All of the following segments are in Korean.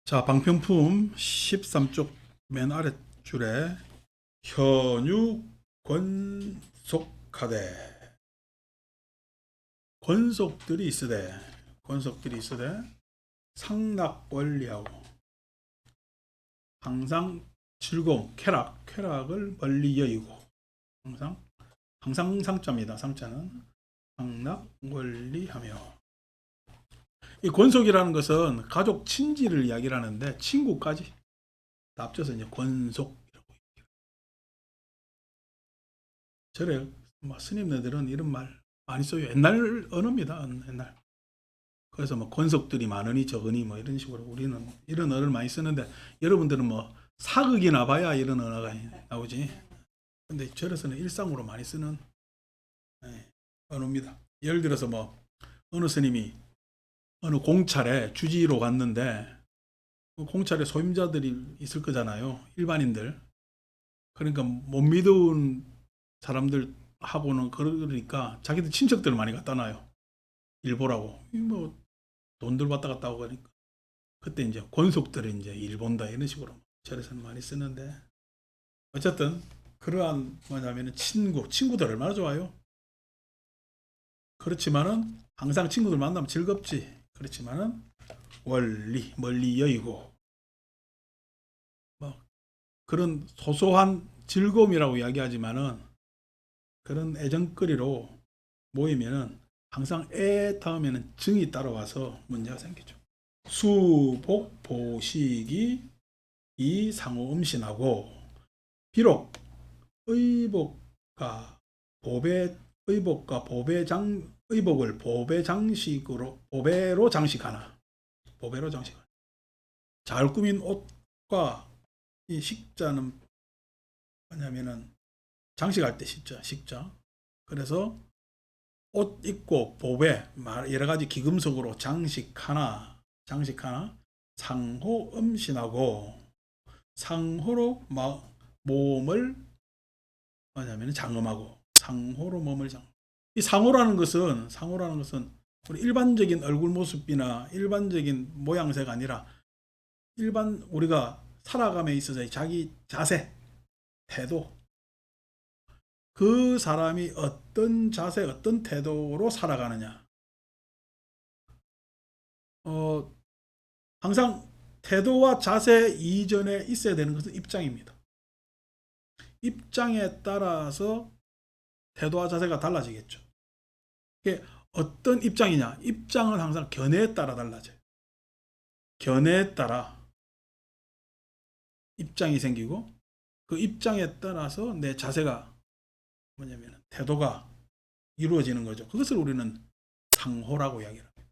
자, 방평품 13쪽 맨 아랫줄에 현유 권속하되 권속들이 있으되 상락원리하고 항상 즐거움, 쾌락을 멀리 여의고 항상 상자입니다. 상자는 상락원리하며, 이 권속이라는 것은 가족 친지를 이야기를 하는데 친구까지 다 합쳐서 이제 권속이라고. 절에 스님네들은 이런 말 많이 써요. 옛날 언어입니다. 옛날. 그래서 권속들이 많으니 적으니 이런 식으로 우리는 이런 언어를 많이 쓰는데, 여러분들은 사극이나 봐야 이런 언어가 나오지. 근데 절에서는 일상으로 많이 쓰는 언어입니다. 예를 들어서 어느 스님이 어느 공찰에 주지로 갔는데, 그 공찰에 소임자들이 있을 거잖아요. 일반인들. 그러니까 못 믿은 사람들 하고는, 그러니까 자기들 친척들을 많이 갖다 놔요. 일 보라고. 돈들 왔다 갔다 하고 그러니까. 그때 이제 권속들이 이제 일 본다 이런 식으로 절에서는 많이 쓰는데, 어쨌든 그러한 뭐냐면은 친구들 얼마나 좋아요. 그렇지만은 항상 친구들 만나면 즐겁지. 그렇지만은 멀리 여의고, 그런 소소한 즐거움이라고 이야기하지만은, 그런 애정거리로 모이면은 항상 애 다음에는 증이 따라와서 문제가 생기죠. 수복 보식이 이 상호 음신하고, 비록 의복과 의복을 보배로 장식하나, 잘 꾸민 옷과 이 식자는 뭐냐면은 장식할 때 식자. 그래서 옷 입고 보배, 여러 가지 기금속으로 장식하나 상호 음신하고, 상호로 몸을 뭐냐면 장엄하고, 상호로 몸을 이 상호라는 것은 우리 일반적인 얼굴 모습이나 일반적인 모양새가 아니라, 일반 우리가 살아감에 있어서 자기 자세, 태도, 그 사람이 어떤 자세, 어떤 태도로 살아가느냐. 항상 태도와 자세 이전에 있어야 되는 것은 입장입니다. 입장에 따라서 태도와 자세가 달라지겠죠. 이게 어떤 입장이냐? 입장은 항상 견해에 따라 달라져요. 견해에 따라 입장이 생기고, 그 입장에 따라서 내 자세가 뭐냐면 태도가 이루어지는 거죠. 그것을 우리는 상호라고 이야기를 합니다.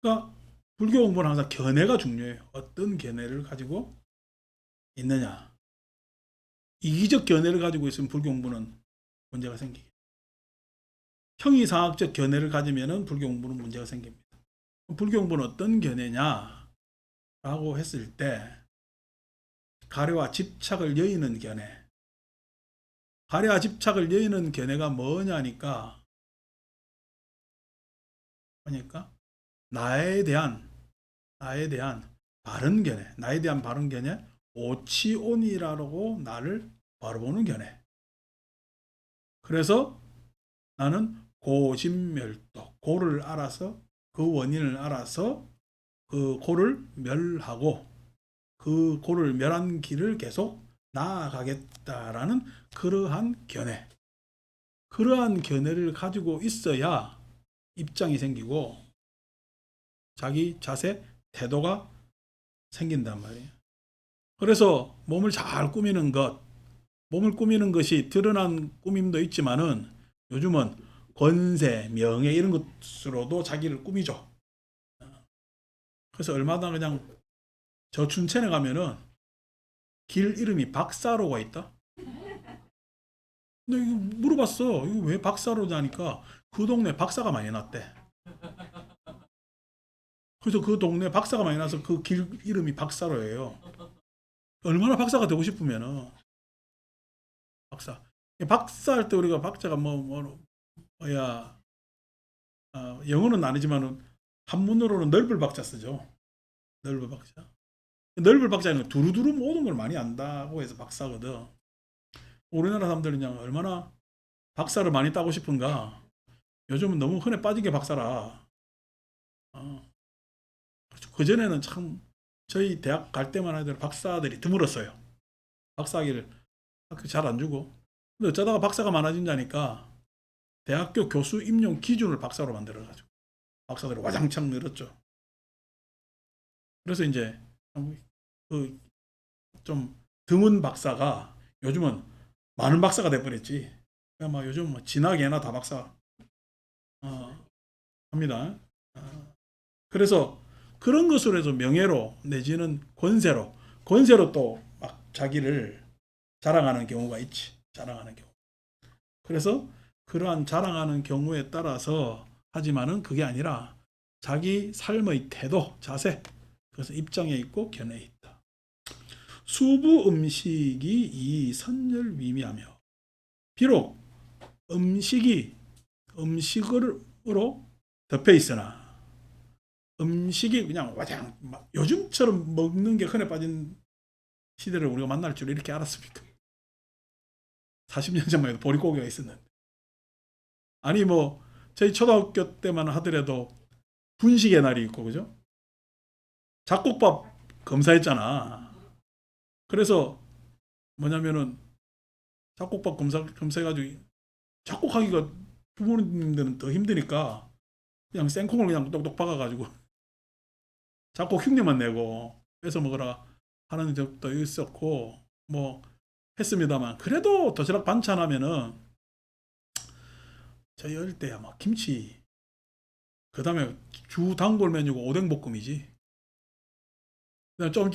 그러니까 불교 공부는 항상 견해가 중요해요. 어떤 견해를 가지고 있느냐. 이기적 견해를 가지고 있으면 불교 공부는 문제가 생기게. 형이상학적 견해를 가지면 불교 공부는 문제가 생깁니다. 불교 공부는 어떤 견해냐 라고 했을 때, 가려와 집착을 여의는 견해. 가려와 집착을 여의는 견해가 뭐냐니까, 나에 대한 바른 견해, 오치온이라고 나를 바라보는 견해. 그래서 나는 고진멸도, 고를 알아서, 그 원인을 알아서 그 고를 멸하고, 그 고를 멸한 길을 계속 나아가겠다라는 그러한 견해를 가지고 있어야 입장이 생기고 자기 자세, 태도가 생긴단 말이에요. 그래서 몸을 꾸미는 것이 드러난 꾸밈도 있지만은, 요즘은 권세, 명예 이런 것으로도 자기를 꾸미죠. 그래서 얼마나 그냥 저 춘천에 가면은 길 이름이 박사로가 있다. 근데 이거 물어봤어. 이거 왜 박사로냐니까, 그 동네 박사가 많이 났대. 그래서 그 동네 박사가 많이 나서 그 길 이름이 박사로예요. 얼마나 박사가 되고 싶으면은 박사. 박사할 때 우리가 박자가 뭐야, 영어는 아니지만은 한문으로는 넓을 박자 쓰죠. 넓은 박사. 넓은 박사는 두루두루 모든 걸 많이 안다고 해서 박사거든. 우리나라 사람들은 그냥 얼마나 박사를 많이 따고 싶은가. 요즘은 너무 흔해 빠진 게 박사라. 그렇죠. 그전에는 참 저희 대학 갈 때만 하더라도 박사들이 드물었어요. 박사학위를 학교 잘 안 주고. 근데 어쩌다가 박사가 많아진다니까 대학교 교수 임용 기준을 박사로 만들어가지고 박사들이 와장창 늘었죠. 그래서 이제 그 좀 드문 박사가 요즘은 많은 박사가 돼버렸지. 막 요즘 뭐 진학예나 다 박사 합니다. 그래서 그런 것으로 해서 명예로 내지는 권세로 또 막 자기를 자랑하는 경우가 있지. 자랑하는 경우. 그래서 그러한 자랑하는 경우에 따라서 하지만은 그게 아니라 자기 삶의 태도, 자세, 그래서 입장에 있고 견해에 있다. 수부 음식이 이 선열 위미하며 비록 음식으로 덮여 있으나 음식이 그냥 와장 요즘처럼 먹는 게 흔해 빠진 시대를 우리가 만날 줄 이렇게 알았습니까? 40년 전만 해도 보릿고개가 있었는데. 아니 뭐 저희 초등학교 때만 하더라도 분식의 날이 있고 그죠? 잡곡밥 검사했잖아. 그래서 뭐냐면은 잡곡밥 검사해가지고 작곡하기가 부모님들은 더 힘드니까 그냥 생콩을 그냥 똑똑 박아가지고 작곡 흉내만 내고 뺏어 먹으라 하는 적도 있었고 뭐 했습니다만 그래도 도시락 반찬하면은 저희 어릴 때야 막 김치 그 다음에 주 단골 메뉴가 오뎅볶음이지. 그다음에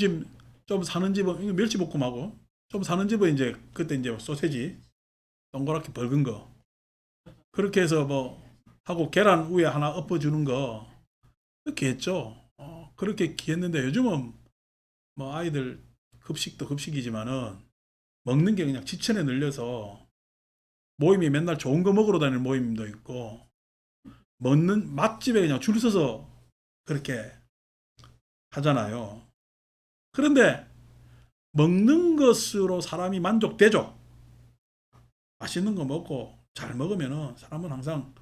좀 사는 집은 이거 멸치볶음하고 좀 사는 집은 이제 그때 이제 소세지 동그랗게 붉은 거 그렇게 해서 뭐 하고 계란 위에 하나 엎어주는 거 그렇게 했죠. 그렇게 했는데 요즘은 뭐 아이들 급식도 급식이지만은 먹는 게 그냥 지천에 늘려서 모임이 맨날 좋은 거 먹으러 다니는 모임도 있고 먹는 맛집에 그냥 줄 서서 그렇게 하잖아요. 그런데 먹는 것으로 사람이 만족되죠. 맛있는 거 먹고 잘 먹으면은 사람은 항상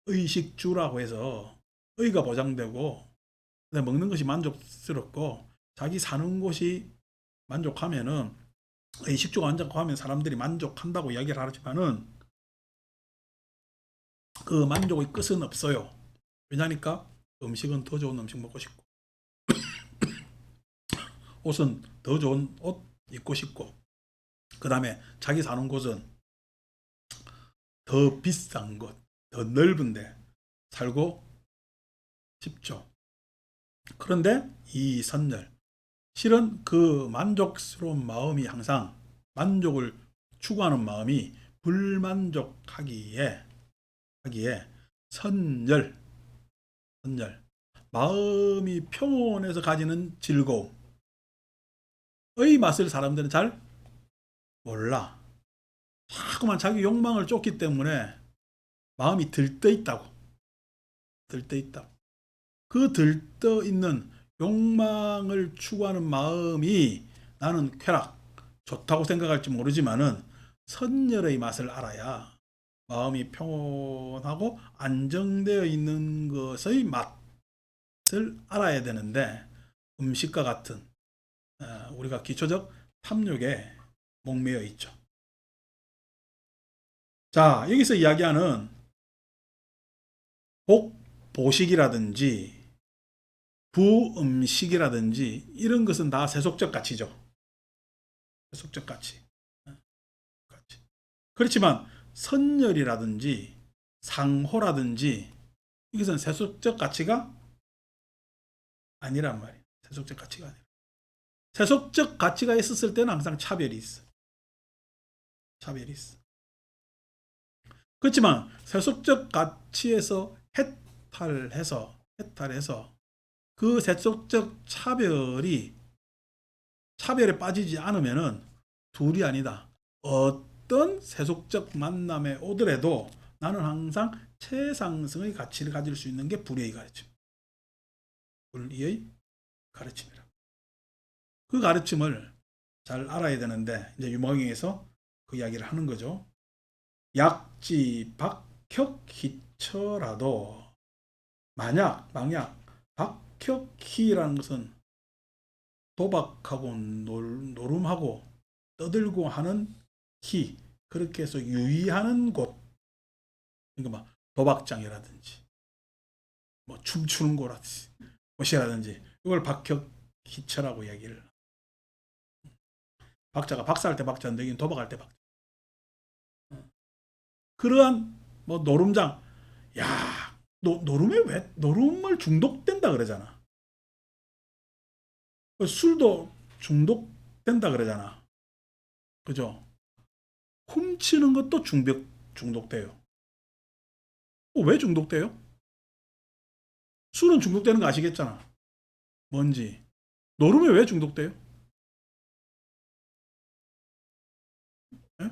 의식주라고 해서 의가 보장되고 먹는 것이 만족스럽고 자기 사는 곳이 만족하면은 의식주가 만족하면 사람들이 만족한다고 이야기를 하지만은 그 만족의 끝은 없어요. 왜냐니까 음식은 더 좋은 음식 먹고 싶고 옷은 더 좋은 옷 입고 싶고 그 다음에 자기 사는 곳은 더 비싼 곳, 더 넓은데 살고 싶죠. 그런데 이 선열 실은 그 만족스러운 마음이 항상 만족을 추구하는 마음이 불만족하기에 선열 마음이 평온해서 가지는 즐거움의 맛을 사람들은 잘 몰라. 자꾸만 자기 욕망을 쫓기 때문에 마음이 들떠 있다고. 그 들떠 있는 욕망을 추구하는 마음이 나는 쾌락, 좋다고 생각할지 모르지만은 선열의 맛을 알아야 마음이 평온하고 안정되어 있는 것의 맛을 알아야 되는데 음식과 같은 우리가 기초적 탐욕에 목매여 있죠. 자, 여기서 이야기하는 보식이라든지 부음식이라든지 이런 것은 다 세속적 가치죠. 세속적 가치. 그렇지만 선열이라든지 상호라든지 이것은 세속적 가치가 아니란 말이에요. 세속적 가치가 아니라. 세속적 가치가 있었을 때는 항상 차별이 있어. 그렇지만 세속적 가치에서 해탈해서 그 세속적 차별에 빠지지 않으면은 둘이 아니다. 어떤 세속적 만남에 오더라도 나는 항상 최상승의 가치를 가질 수 있는 게 불의의 가르침. 불의의 가르침이라. 그 가르침을 잘 알아야 되는데 이제 유머경에서 그 이야기를 하는 거죠. 약지 박혁희처라도 만약 박혁희라는 것은 도박하고 노름하고 떠들고 하는 희, 그렇게 해서 유의하는 곳, 그러니까 막 도박장이라든지 뭐 춤추는 곳이라든지 이걸 박혁희처라고 얘기를. 박자가 박사할 때 박자인데 여기는 도박할 때 박자. 그러한 뭐 노름장, 야, 노름에 왜 노름을 중독된다 그러잖아. 술도 중독된다 그러잖아. 그죠? 훔치는 것도 중독돼요. 왜 중독돼요? 술은 중독되는 거 아시겠잖아. 뭔지. 노름에 왜 중독돼요? 예?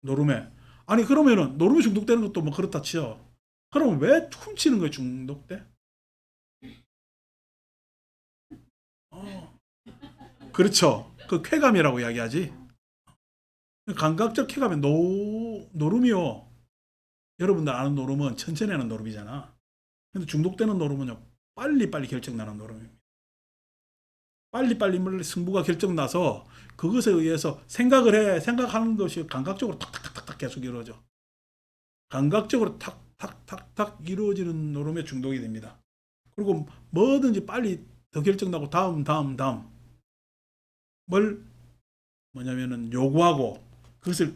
노름에. 아니 그러면은 노름에 중독되는 것도 뭐 그렇다 치죠. 그러면 왜 훔치는 거에 중독돼? 어. 그렇죠. 그 쾌감이라고 이야기하지. 감각적 쾌감이 노름이요. 여러분들 아는 노름은 천천히 하는 노름이잖아. 근데 중독되는 노름은요, 빨리빨리 결정나는 노름입니다. 빨리빨리 승부가 결정나서 그것에 의해서 생각하는 것이 감각적으로 탁탁탁탁 계속 이루어져. 감각적으로 탁탁탁탁 이루어지는 노름에 중독이 됩니다. 그리고 뭐든지 빨리 더 결정나고 다음 뭘 뭐냐면은 요구하고 그것을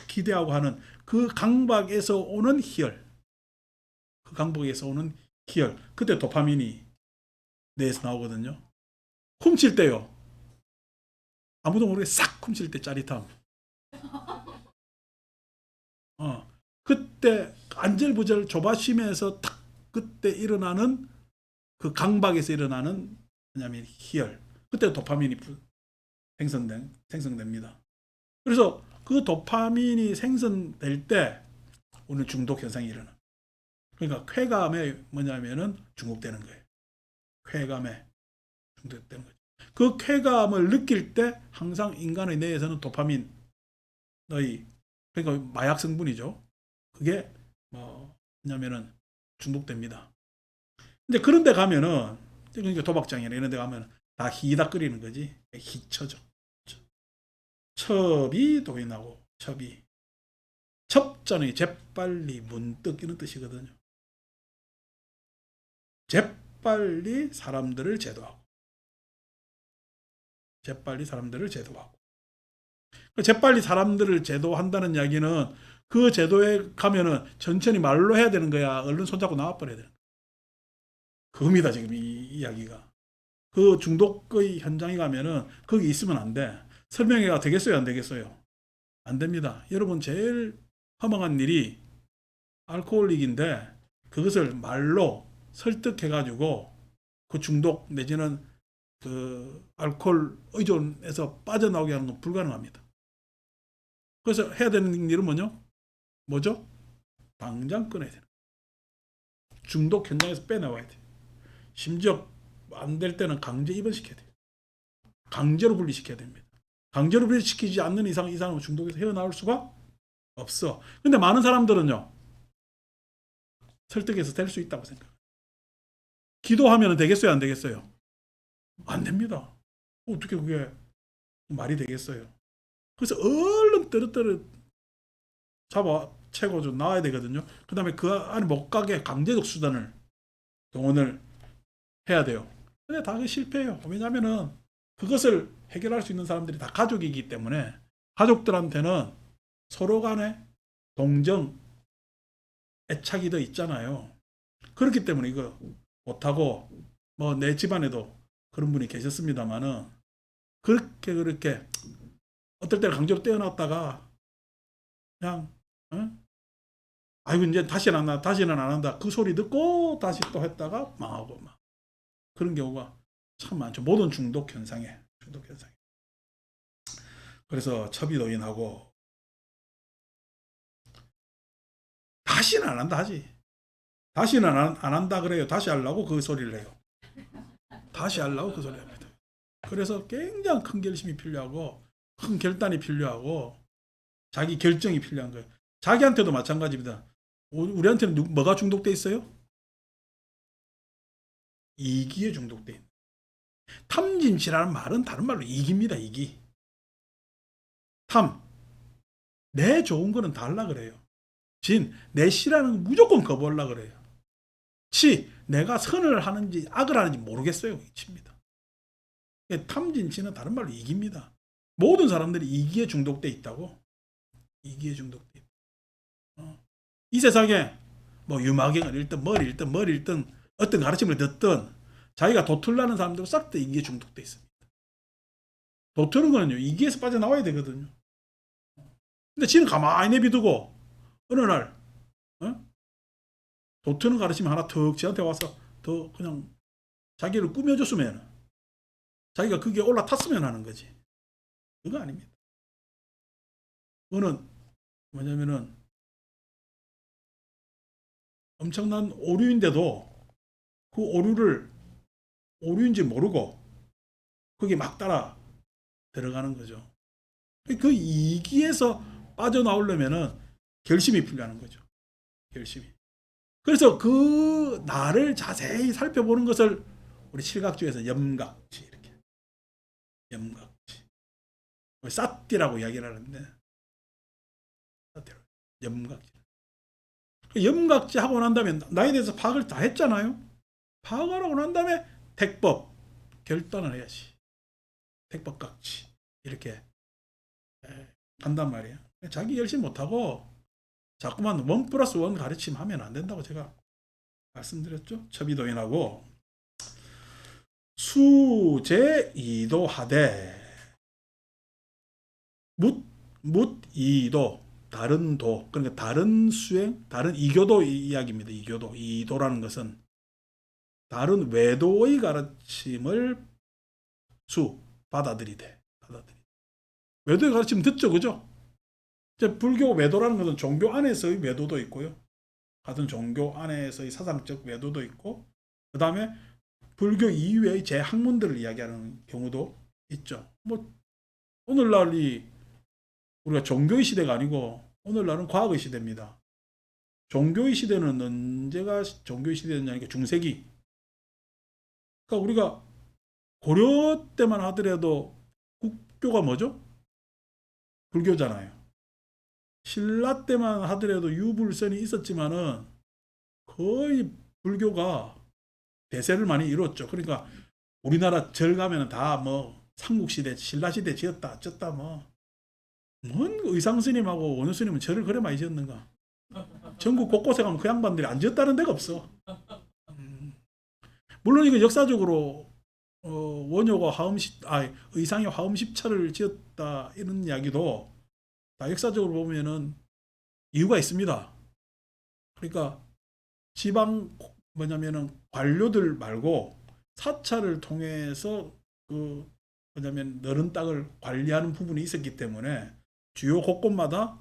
기대하고 하는 그 강박에서 오는 희열, 그 강박에서 오는 희열, 그때 도파민이 뇌에서 나오거든요. 훔칠 때요, 아무도 모르게 싹 훔칠 때 짜릿함. 그때 안절부절 조바심에서 탁 그때 일어나는 그 강박에서 일어나는 뭐냐면 희열, 그때 도파민이 생성됩니다. 그래서 그 도파민이 생성될 때 오늘 중독 현상이 일어나. 그러니까 쾌감에 뭐냐면은 중독되는 거예요. 쾌감에 중독되는 거죠. 그 쾌감을 느낄 때 항상 인간의 뇌에서는 도파민, 너희 그러니까 마약 성분이죠. 그게 뭐냐면은 중독됩니다. 근데 그런 데 가면은 그러니까 도박장이나 이런 데 가면 다 희닥거리는 거지. 희처죠. 첩이 도인하고 첩이 첩전의 재빨리 문득 이런 뜻이거든요. 재빨리 사람들을 제도하고 재빨리 사람들을 제도하고 재빨리 사람들을 제도한다는 이야기는 그 제도에 가면은 천천히 말로 해야 되는 거야. 얼른 손잡고 나와버려야 되는 거야. 그겁니다 지금 이 이야기가. 그 중독의 현장에 가면은 거기 있으면 안 돼. 설명회가 되겠어요 안 되겠어요? 안 됩니다. 여러분 제일 허망한 일이 알코올릭인데 그것을 말로 설득해가지고 그 중독 내지는 그 알코올 의존에서 빠져나오게 하는 건 불가능합니다. 그래서 해야 되는 일은 뭐죠? 당장 끊어야 돼요. 중독 현장에서 빼나와야 돼요. 심지어 안 될 때는 강제 입원시켜야 돼요. 강제로 분리시켜야 됩니다. 강제로 분리시키지 않는 이상 이 사람은 중독에서 헤어나올 수가 없어. 근데 많은 사람들은요, 설득해서 될 수 있다고 생각해요. 기도하면 되겠어요 안 되겠어요? 안 됩니다. 어떻게 그게 말이 되겠어요? 그래서 얼른 뜨르뜨르 잡아채고 좀 나와야 되거든요. 그 다음에 그 안에 못 가게 강제적 수단을 동원을 해야 돼요. 근데 다 실패해요. 왜냐면은 그것을 해결할 수 있는 사람들이 다 가족이기 때문에 가족들한테는 서로 간에 동정, 애착이 더 있잖아요. 그렇기 때문에 이거 못하고 뭐 내 집안에도 그런 분이 계셨습니다만은 그렇게 어떨 때는 강제로 떼어놨다가 그냥 아이고 이제 다시는 안 한다 그 소리 듣고 다시 또 했다가 망하고 막 그런 경우가 참 많죠. 모든 중독 현상에. 그래서 첩이도인하고 다시는 안 한다 그래요. 다시 하려고 그 소리를 해요. 다시 하려고 그 소리 합니다. 그래서 굉장히 큰 결심이 필요하고 큰 결단이 필요하고 자기 결정이 필요한 거예요. 자기한테도 마찬가지입니다. 우리한테는 뭐가 중독돼 있어요? 이기에 중독돼 있는. 탐진치라는 말은 다른 말로 이기입니다. 이기. 탐. 내 좋은 거는 다 하려고 그래요. 진. 내 싫어하는 건 무조건 거부하려고 그래요. 치. 내가 선을 하는지 악을 하는지 모르겠어요. 치입니다. 탐진치는 다른 말로 이기입니다. 모든 사람들이 이기에 중독돼 있다고. 이기에 중독돼 있다. 이 세상에 뭐 유마경을 읽든 뭘 읽든 뭘 읽든 어떤 가르침을 듣든 자기가 도틀라는 사람들은 싹 다 이기에 중독돼 있습니다. 도트는 거는요, 이기에서 빠져나와야 되거든요. 근데 지는 가만히 내비두고 어느 날 도트는 가르침 하나 턱 지한테 와서 더 그냥 자기를 꾸며줬으면 자기가 거기에 올라탔으면 하는 거지. 그거 아닙니다. 그거는 뭐냐면은 엄청난 오류인데도 그 오류를 오류인지 모르고 거기에 막 따라 들어가는 거죠. 그 이기에서 빠져나오려면은 결심이 필요한 거죠. 결심이. 그래서 그 나를 자세히 살펴보는 것을 우리 칠각주에서 염각지 이렇게 염각지 사띠라고 이야기를 하는데 염각지. 염각지 하고 난 다음에 나에 대해서 파악을 다 했잖아요. 파악을 하고 난 다음에 택법 결단을 해야지. 택법각지 이렇게 한단 말이에요. 자기 열심 못하고 자꾸만 1+1 가르침 하면 안 된다고 제가 말씀드렸죠. 첩이도인하고 수제이도하되 묻이도 다른 도 그러니까 다른 수행 다른 이교도 이야기입니다. 이교도 이도라는 것은 다른 외도의 가르침을 받아들이되 외도의 가르침 듣죠, 그죠? 불교 외도라는 것은 종교 안에서의 외도도 있고요. 같은 종교 안에서의 사상적 외도도 있고, 그 다음에 불교 이외의 제 학문들을 이야기하는 경우도 있죠. 뭐 오늘날이 우리가 종교의 시대가 아니고 오늘날은 과학의 시대입니다. 종교의 시대는 언제가 종교의 시대였냐니까 중세기. 그러니까 우리가 고려 때만 하더라도 국교가 뭐죠? 불교잖아요. 신라 때만 하더라도 유불선이 있었지만은 거의 불교가 대세를 많이 이뤘죠. 그러니까 우리나라 절 가면은 다 뭐 삼국시대, 신라시대 지었다, 어쩌다 뭐. 뭔 의상 스님하고 원효 스님은 절을 그래 많이 지었는가. 전국 곳곳에 가면 그 양반들이 안 지었다는 데가 없어. 물론 이거 역사적으로 원효가 의상이 화엄십차를 지었다 이런 이야기도 다 역사적으로 보면은 이유가 있습니다. 그러니까 지방 뭐냐면은 관료들 말고 사찰을 통해서 그 뭐냐면 너른 땅을 관리하는 부분이 있었기 때문에 주요 곳곳마다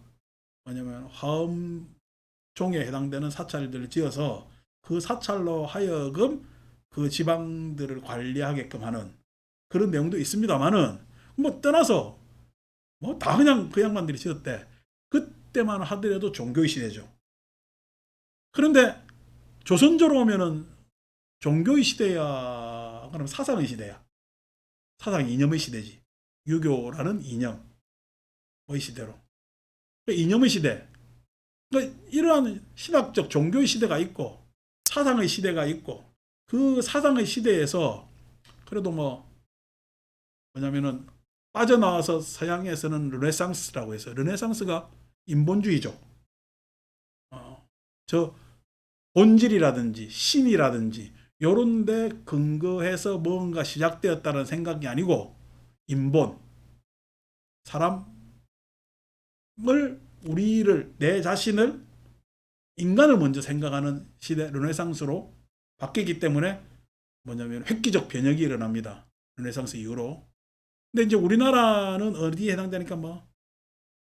뭐냐면 화엄종에 해당되는 사찰들을 지어서 그 사찰로 하여금 그 지방들을 관리하게끔 하는 그런 내용도 있습니다만은 뭐 떠나서 뭐 다 그냥 그 양반들이 지었대. 그때만 하더라도 종교의 시대죠. 그런데 조선조로 오면은 종교의 시대야, 그럼 사상의 시대야. 사상 이념의 시대지. 유교라는 이념의 시대로. 이념의 시대. 그러니까 이러한 신학적 종교의 시대가 있고 사상의 시대가 있고 그 사상의 시대에서 그래도 뭐냐면은 빠져나와서 서양에서는 르네상스라고 해서 르네상스가 인본주의죠. 저 본질이라든지 신이라든지 요런 데 근거해서 뭔가 시작되었다는 생각이 아니고 인본 사람을 우리를 내 자신을 인간을 먼저 생각하는 시대 르네상스로 바뀌기 때문에 뭐냐면 획기적 변혁이 일어납니다. 르네상스 이후로. 근데 이제 우리나라는 어디에 해당되니까 뭐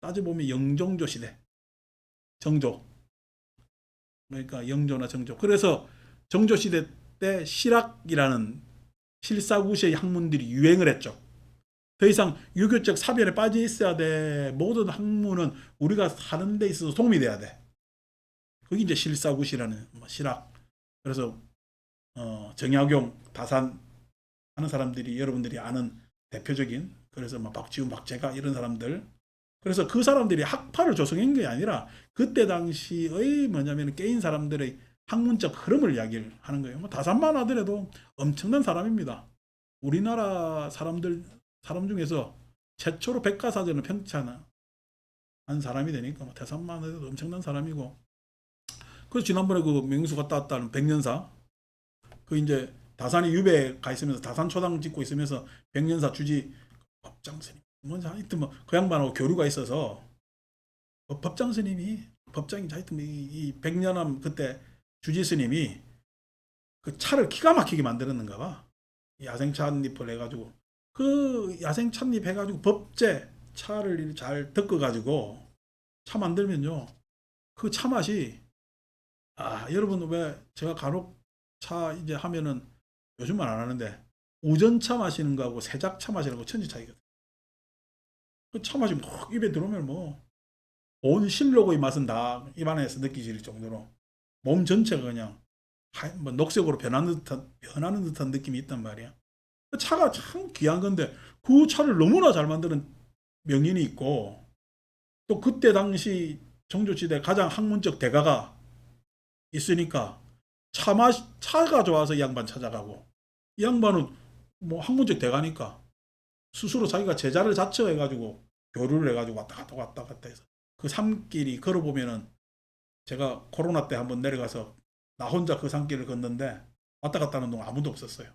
따져보면 영종조 시대 정조 그러니까 영조나 정조. 그래서 정조 시대 때 실학이라는 실사구시의 학문들이 유행을 했죠. 더 이상 유교적 사변에 빠져 있어야 돼. 모든 학문은 우리가 사는 데 있어서 도움이 돼야 돼. 그게 이제 실사구시라는 실학. 그래서 정약용, 다산 하는 사람들이 여러분들이 아는 대표적인, 그래서 박지훈, 박재가 이런 사람들. 그래서 그 사람들이 학파를 조성한 게 아니라 그때 당시의 뭐냐면 깨인 사람들의 학문적 흐름을 이야기를 하는 거예요. 다산만 하더라도 엄청난 사람입니다. 우리나라 사람 중에서 최초로 백과사전을 편찬한 사람이 되니까 다산만 해도 엄청난 사람이고. 그래서 지난번에 그 명수 갔다 왔다는 백년사, 그 이제 다산이 유배 가 있으면서 다산 초당 짓고 있으면서 백년사 주지 법장 스님, 하여튼 그 양반하고 교류가 있어서 법장 스님이 법장이 하여튼 이 백년암 그때 주지 스님이 그 차를 기가 막히게 만들었는가 봐. 야생 찻잎을 해가지고 그 야생 찻잎 해가지고 법제 차를 잘 덮어가지고 차 만들면요, 그 차 맛이, 여러분 왜 제가 간혹 차 이제 하면은 요즘은 안 하는데 우전차 마시는 거하고 세작차 마시는 거 천지 차이거든. 그 차 맛이 막 입에 들어오면 온 실로고의 맛은 다 입안에서 느끼질 정도로 몸 전체가 그냥 녹색으로 변하는 듯한 느낌이 있단 말이야. 그 차가 참 귀한 건데 그 차를 너무나 잘 만드는 명인이 있고, 또 그때 당시 정조시대 가장 학문적 대가가 있으니까 차가 좋아서 이 양반 찾아가고, 이 양반은 학문적 대가니까 스스로 자기가 제자를 자처해가지고 교류를 해가지고 왔다 갔다 해서 그 산길이 걸어보면은, 제가 코로나 때 한번 내려가서 나 혼자 그 산길을 걷는데 왔다 갔다 하는 동안 아무도 없었어요.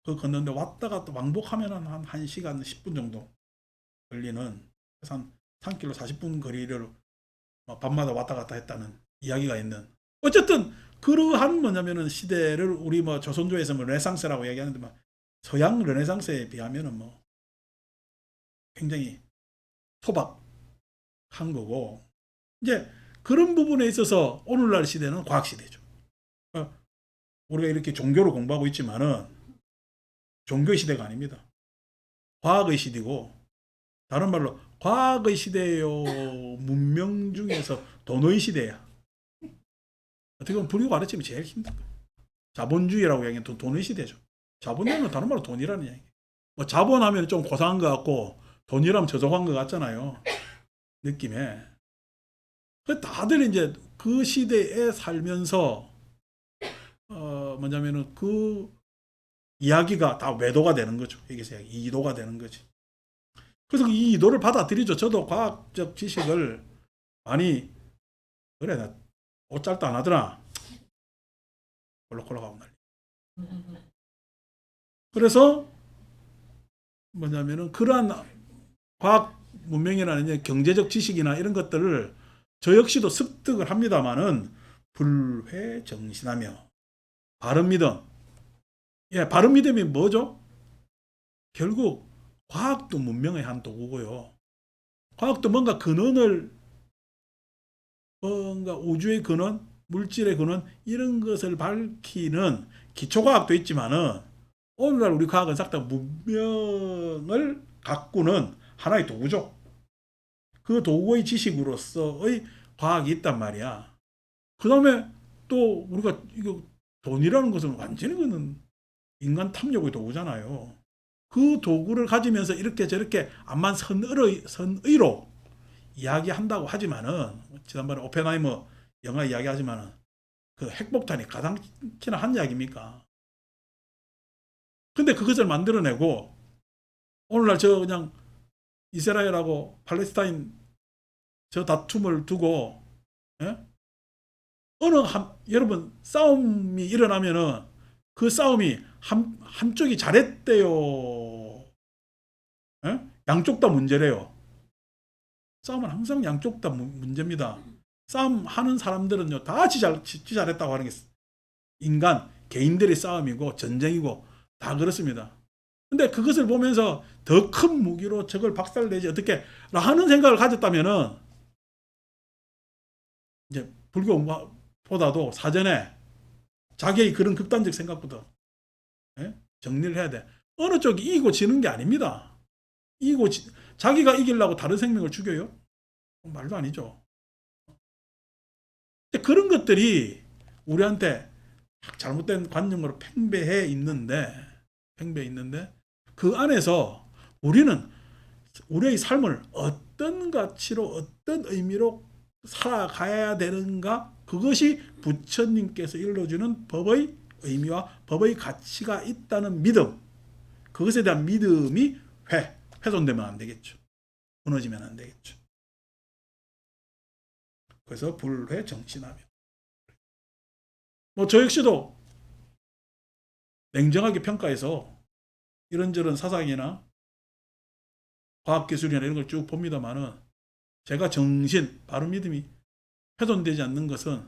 그 걷는데 왔다 갔다 왕복하면 한 1시간 10분 정도 걸리는 산길로 40분 거리를 밤마다 왔다 갔다 했다는 이야기가 있는. 어쨌든 그러한 뭐냐면은 시대를 우리 조선조에서 르네상스라고 얘기하는데 서양 르네상스에 비하면은 굉장히 소박한 거고, 이제 그런 부분에 있어서 오늘날 시대는 과학 시대죠. 우리가 이렇게 종교를 공부하고 있지만은 종교의 시대가 아닙니다. 과학의 시대고, 다른 말로 과학의 시대예요. 문명 중에서 돈의 시대야. 어떻게 보면 불교 가르침이 제일 힘든 거예요. 자본주의라고 얘기하면 돈의 시대죠. 자본이라는 다른 말로 돈이라는 얘기. 자본하면 좀 고상한 것 같고 돈이라면 저속한 것 같잖아요. 느낌에. 다들 이제 그 시대에 살면서 뭐냐면은 그 이야기가 다 외도가 되는 거죠. 여기서 이도가 되는 거지. 그래서 이 이도를 받아들이죠. 저도 과학적 지식을 많이, 그래 나 옷잘도 안 하더라. 콜록콜록하고 난리. 그래서 뭐냐면은 그러한 과학 문명이라는 경제적 지식이나 이런 것들을 저 역시도 습득을 합니다만은 불회정신하며 바른 믿음. 바른 믿음이 뭐죠? 결국 과학도 문명의 한 도구고요. 과학도 뭔가 근원을, 뭔가 우주의 근원, 물질의 근원 이런 것을 밝히는 기초과학도 있지만은 오늘날 우리 과학은 싹 다 문명을 가꾸는 하나의 도구죠. 그 도구의 지식으로서의 과학이 있단 말이야. 그 다음에 또 우리가 이거 돈이라는 것은 완전히 그는 인간 탐욕의 도구잖아요. 그 도구를 가지면서 이렇게 저렇게 암만 선의로 이야기한다고 하지만은, 지난번에 오펜하이머 영화 이야기하지만은 그 핵폭탄이 가당키나 한 이야기입니까? 근데 그것을 만들어내고 오늘날 저 그냥 이스라엘하고 팔레스타인 저 다툼을 두고, 예? 여러분 싸움이 일어나면은 그 싸움이 한쪽이 잘했대요. 예? 양쪽 다 문제래요. 싸움은 항상 양쪽 다 문제입니다. 싸움 하는 사람들은요 다 지 잘했다고 하는 게 인간 개인들의 싸움이고 전쟁이고 다 그렇습니다. 근데 그것을 보면서 더 큰 무기로 적을 박살내지 어떻게 하는 생각을 가졌다면은, 이제 불교보다도 사전에 자기의 그런 극단적 생각보다, 예? 정리를 해야 돼. 어느 쪽이 이기고 지는 게 아닙니다. 자기가 이기려고 다른 생명을 죽여요? 말도 아니죠. 그런 것들이 우리한테 잘못된 관념으로 팽배해 있는데 그 안에서 우리는 우리의 삶을 어떤 가치로 어떤 의미로 살아가야 되는가, 그것이 부처님께서 일러주는 법의 의미와 법의 가치가 있다는 믿음, 그것에 대한 믿음이 훼손되면 안 되겠죠. 무너지면 안 되겠죠. 그래서 불회 정신하며, 저 역시도 냉정하게 평가해서 이런저런 사상이나 과학기술이나 이런 걸 쭉 봅니다만은, 제가 바른 믿음이 훼손되지 않는 것은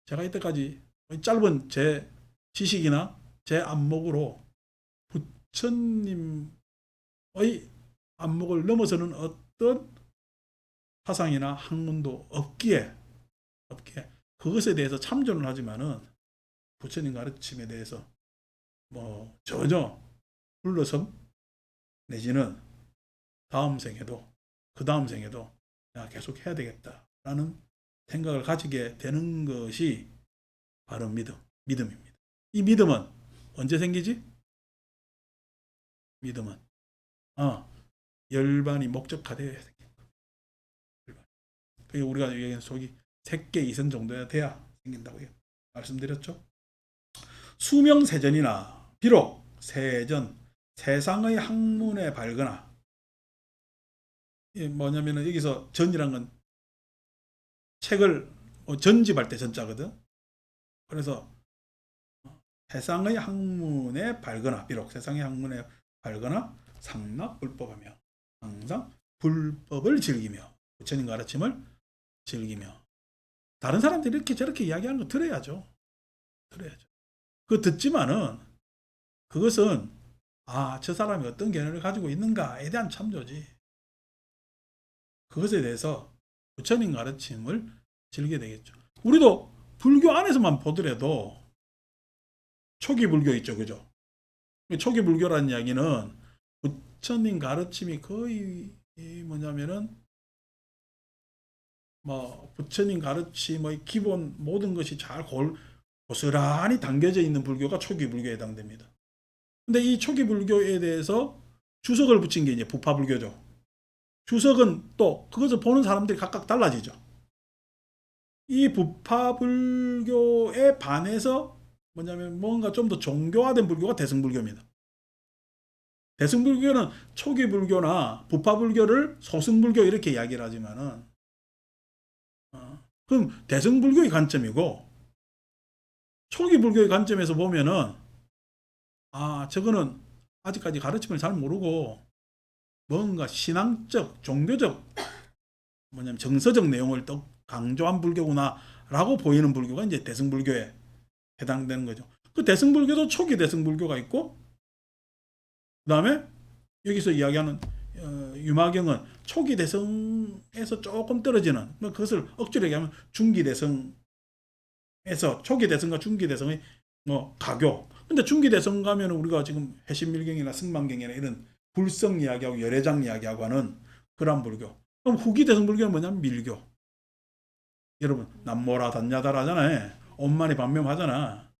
제가 이때까지 짧은 제 지식이나 제 안목으로 부처님의 안목을 넘어서는 어떤 사상이나 학문도 없기에 그것에 대해서 참조는 하지만은 부처님 가르침에 대해서 전혀 물러섬 내지는 다음 생에도 그 다음 생에도 내가 계속 해야 되겠다라는 생각을 가지게 되는 것이 바른 믿음입니다. 이 믿음은 언제 생기지? 믿음은 열반이 목적화되어야 생긴다. 그게 우리가 얘기하는 속이 색계 이선 정도야 돼야 생긴다고 말씀드렸죠. 수명세전이나 비록 세전 세상의 학문에 밝거나, 뭐냐면은 여기서 전이란 건 책을 전집할 때 전자거든. 그래서 세상의 학문에 밝거나, 비록 세상의 학문에 밝거나 상납불법하며 항상 불법을 즐기며 부처님 가르침을 즐기며, 다른 사람들이 이렇게 저렇게 이야기하는 거 들어야죠. 그거 듣지만은 그것은 저 사람이 어떤 견해를 가지고 있는가에 대한 참조지, 그것에 대해서 부처님 가르침을 즐기게 되겠죠. 우리도 불교 안에서만 보더라도 초기 불교 있죠, 그죠? 초기 불교라는 이야기는 부처님 가르침이 거의 뭐냐면은 부처님 가르침의 기본 모든 것이 잘 고스란히 담겨져 있는 불교가 초기 불교에 해당됩니다. 근데 이 초기 불교에 대해서 주석을 붙인 게 이제 부파불교죠. 주석은 또 그것을 보는 사람들이 각각 달라지죠. 이 부파불교에 반해서 뭐냐면 뭔가 좀 더 종교화된 불교가 대승불교입니다. 대승불교는 초기 불교나 부파불교를 소승불교 이렇게 이야기를 하지만은, 그럼 대승불교의 관점이고, 초기 불교의 관점에서 보면은 저거는 아직까지 가르침을 잘 모르고 뭔가 신앙적, 종교적, 뭐냐면 정서적 내용을 또 강조한 불교구나라고 보이는 불교가 이제 대승불교에 해당되는 거죠. 그 대승불교도 초기 대승불교가 있고, 그 다음에 여기서 이야기하는 유마경은 초기 대승에서 조금 떨어지는, 그것을 억지로 얘기하면 중기 대승에서 초기 대승과 중기 대승의 가교. 근데 중기 대승 가면 우리가 지금 해신밀경이나 승만경이나 이런 불성 이야기하고 열애장 이야기하고 하는 그런 불교. 그럼 후기 대승 불교는 뭐냐면 밀교. 여러분 남모라 단야다라 하잖아요. 엄만이 반면하잖아.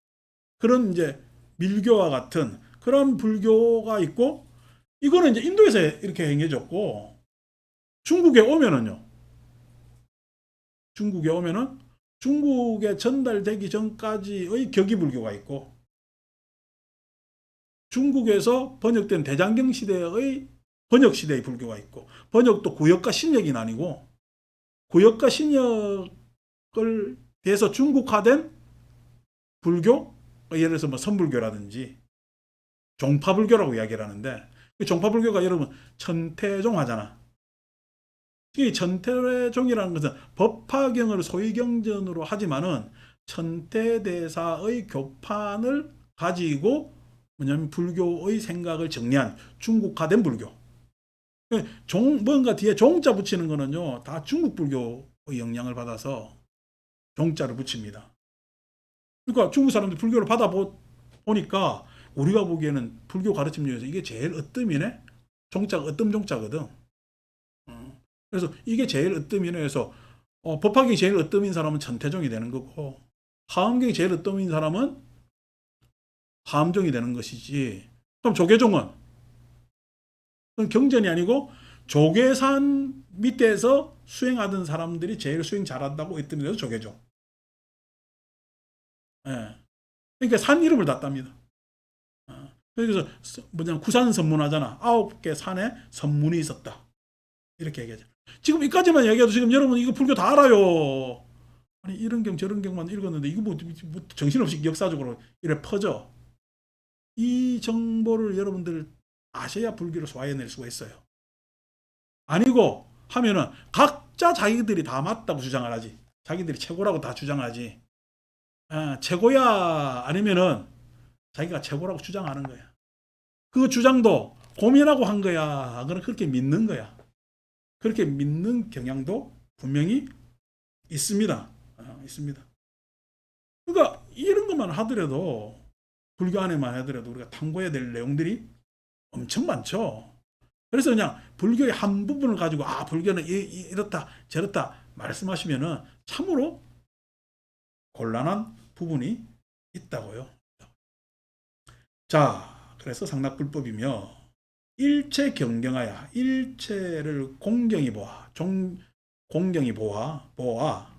그런 이제 밀교와 같은 그런 불교가 있고, 이거는 이제 인도에서 이렇게 행해졌고, 중국에 오면은 중국에 전달되기 전까지의 격이불교가 있고, 중국에서 번역된 대장경 시대의 번역 시대의 불교가 있고, 번역도 구역과 신역이 나뉘고, 구역과 신역을 대해서 중국화된 불교, 예를 들어서 선불교라든지 종파불교라고 이야기를 하는데, 종파불교가 여러분 천태종하잖아. 이 천태종이라는 것은 법화경을 소위경전으로 하지만은 천태대사의 교판을 가지고 뭐냐면 불교의 생각을 정리한 중국화된 불교. 뭔가 뒤에 종자 붙이는 거는요, 다 중국 불교의 영향을 받아서 종자를 붙입니다. 그러니까 중국 사람들이 불교를 받아보니까 우리가 보기에는 불교 가르침 중에서 이게 제일 으뜸이네. 종자가 으뜸 종자거든. 그래서 이게 제일 으뜸이네 해서 법화경이 제일 으뜸인 사람은 천태종이 되는 거고 하엄경이 제일 으뜸인 사람은 하엄종이 되는 것이지. 그럼 조계종은 그건 경전이 아니고 조계산 밑에서 수행하던 사람들이 제일 수행 잘한다고 으뜸이 돼서 조계종. 예. 그러니까 산 이름을 다 땁니다. 그래서 뭐냐 구산 선문하잖아. 9개 산에 선문이 있었다. 이렇게 얘기하죠. 지금 이까지만 얘기해도 지금 여러분 이거 불교 다 알아요. 아니 이런 경 저런 경만 읽었는데 이거 뭐 정신없이 역사적으로 이래 퍼져. 이 정보를 여러분들 아셔야 불교를 소화해낼 수가 있어요. 아니고 하면은 각자 자기들이 다 맞다고 주장을 하지. 자기들이 최고라고 다 주장하지. 최고야 아니면은 자기가 최고라고 주장하는 거야. 그 주장도 고민하고 한 거야. 그럼 그렇게 믿는 거야. 그렇게 믿는 경향도 분명히 있습니다. 있습니다. 그러니까 이런 것만 하더라도 불교 안에만 하더라도 우리가 탐구해야 될 내용들이 엄청 많죠. 그래서 그냥 불교의 한 부분을 가지고 불교는 이렇다 저렇다 말씀하시면은 참으로 곤란한 부분이 있다고요. 자, 그래서 상납불법이며 일체 경경하야 일체를 공경히 보아 공경히 보아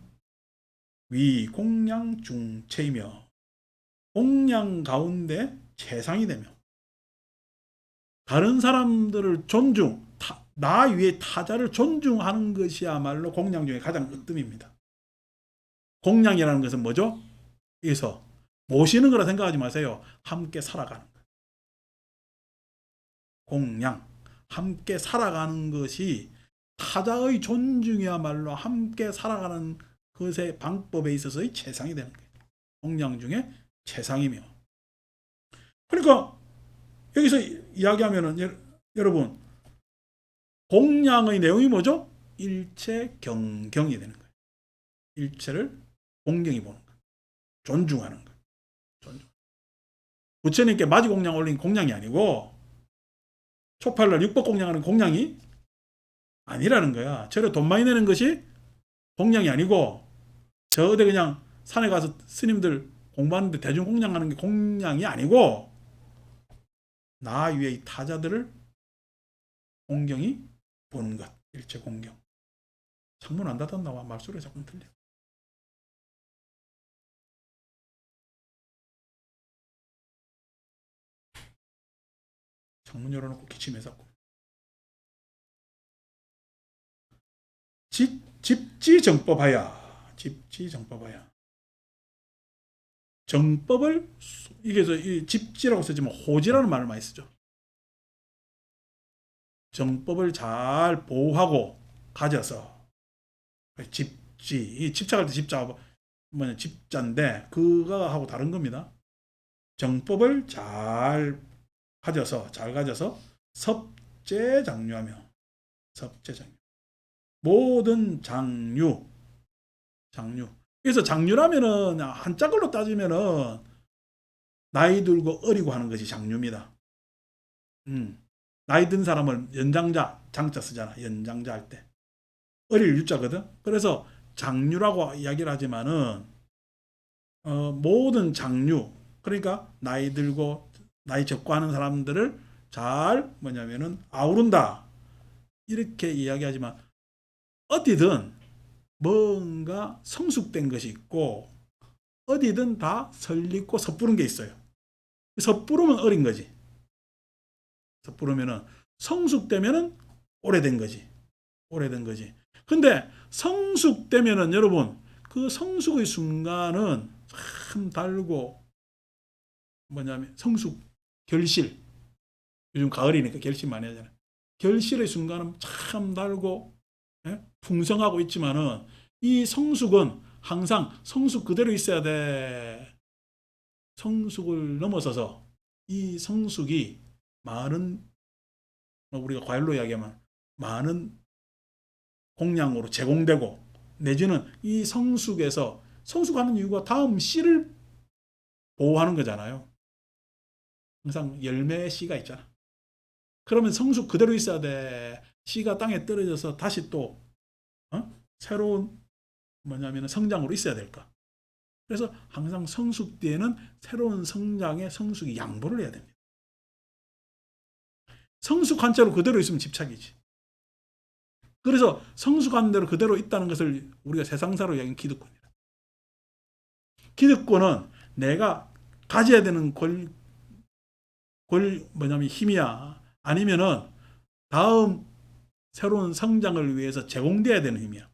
위 공양 중체이며 공양 가운데 최상이 되며 다른 사람들을 나 위에 타자를 존중하는 것이야말로 공양 중에 가장 으뜸입니다. 공양이라는 것은 뭐죠? 여기서 모시는 거라 생각하지 마세요. 함께 살아가는 것. 공양, 함께 살아가는 것이 타자의 존중이야말로 함께 살아가는 것의 방법에 있어서의 최상이 되는 거예요. 공양 중에 최상이며. 그러니까 여기서 이야기하면은 여러분 공양의 내용이 뭐죠? 일체 경경이 되는 거예요. 일체를 공경히 보는 거예요. 존중하는 거예요. 부처님께 마지 공양 올린 공양이 아니고 초팔날 육법 공양하는 공양이 아니라는 거야. 저래 돈 많이 내는 것이 공양이 아니고 저 어디 그냥 산에 가서 스님들 공부하는데 대중 공양하는 게 공양이 아니고 나 위의 타자들을 공경히 보는 것. 일체 공경. 창문 안 닫았나? 말소리가 자꾸 틀려. 창문 열어놓고 기침해서. 집지정법하야. 집지정법하야. 정법을 이게 집지라고 쓰지만 호지라는 말을 많이 쓰죠. 정법을 잘 보호하고 가져서 집지 이 집착할 때 집자 뭐냐 집자인데 그거 하고 다른 겁니다. 정법을 잘 가져서 섭제장류하며 섭제장류 모든 장류 그래서 장류라면은 한자글로 따지면은 나이 들고 어리고 하는 것이 장류입니다. 나이 든 사람을 연장자 장자 쓰잖아. 연장자 할 때 어릴 유자거든. 그래서 장류라고 이야기를 하지만은 모든 장류 그러니까 나이 들고 나이 적고 하는 사람들을 잘 뭐냐면은 아우른다 이렇게 이야기하지만 어디든 뭔가 성숙된 것이 있고 어디든 다 설리고 섣부른 게 있어요. 섣부르면 어린 거지. 섣부르면은 성숙되면은 오래된 거지. 오래된 거지. 근데 성숙되면은 여러분 그 성숙의 순간은 참 달고 뭐냐면 성숙 결실 요즘 가을이니까 결실 많이 하잖아요. 결실의 순간은 참 달고 풍성하고 있지만은 이 성숙은 항상 성숙 그대로 있어야 돼. 성숙을 넘어서서 이 성숙이 많은 우리가 과일로 이야기하면 많은 공량으로 제공되고 내지는 이 성숙에서 성숙하는 이유가 다음 씨를 보호하는 거잖아요. 항상 열매 씨가 있잖아. 그러면 성숙 그대로 있어야 돼. 씨가 땅에 떨어져서 다시 또 새로운 뭐냐면 성장으로 있어야 될까. 그래서 항상 성숙 뒤에는 새로운 성장의 성숙이 양보를 해야 됩니다. 성숙한 채로 그대로 있으면 집착이지. 그래서 성숙한 대로 그대로 있다는 것을 우리가 세상사로 이야기하는 기득권이다. 기득권은 내가 가져야 되는 뭐냐면 힘이야. 아니면은 다음 새로운 성장을 위해서 제공돼야 되는 힘이야.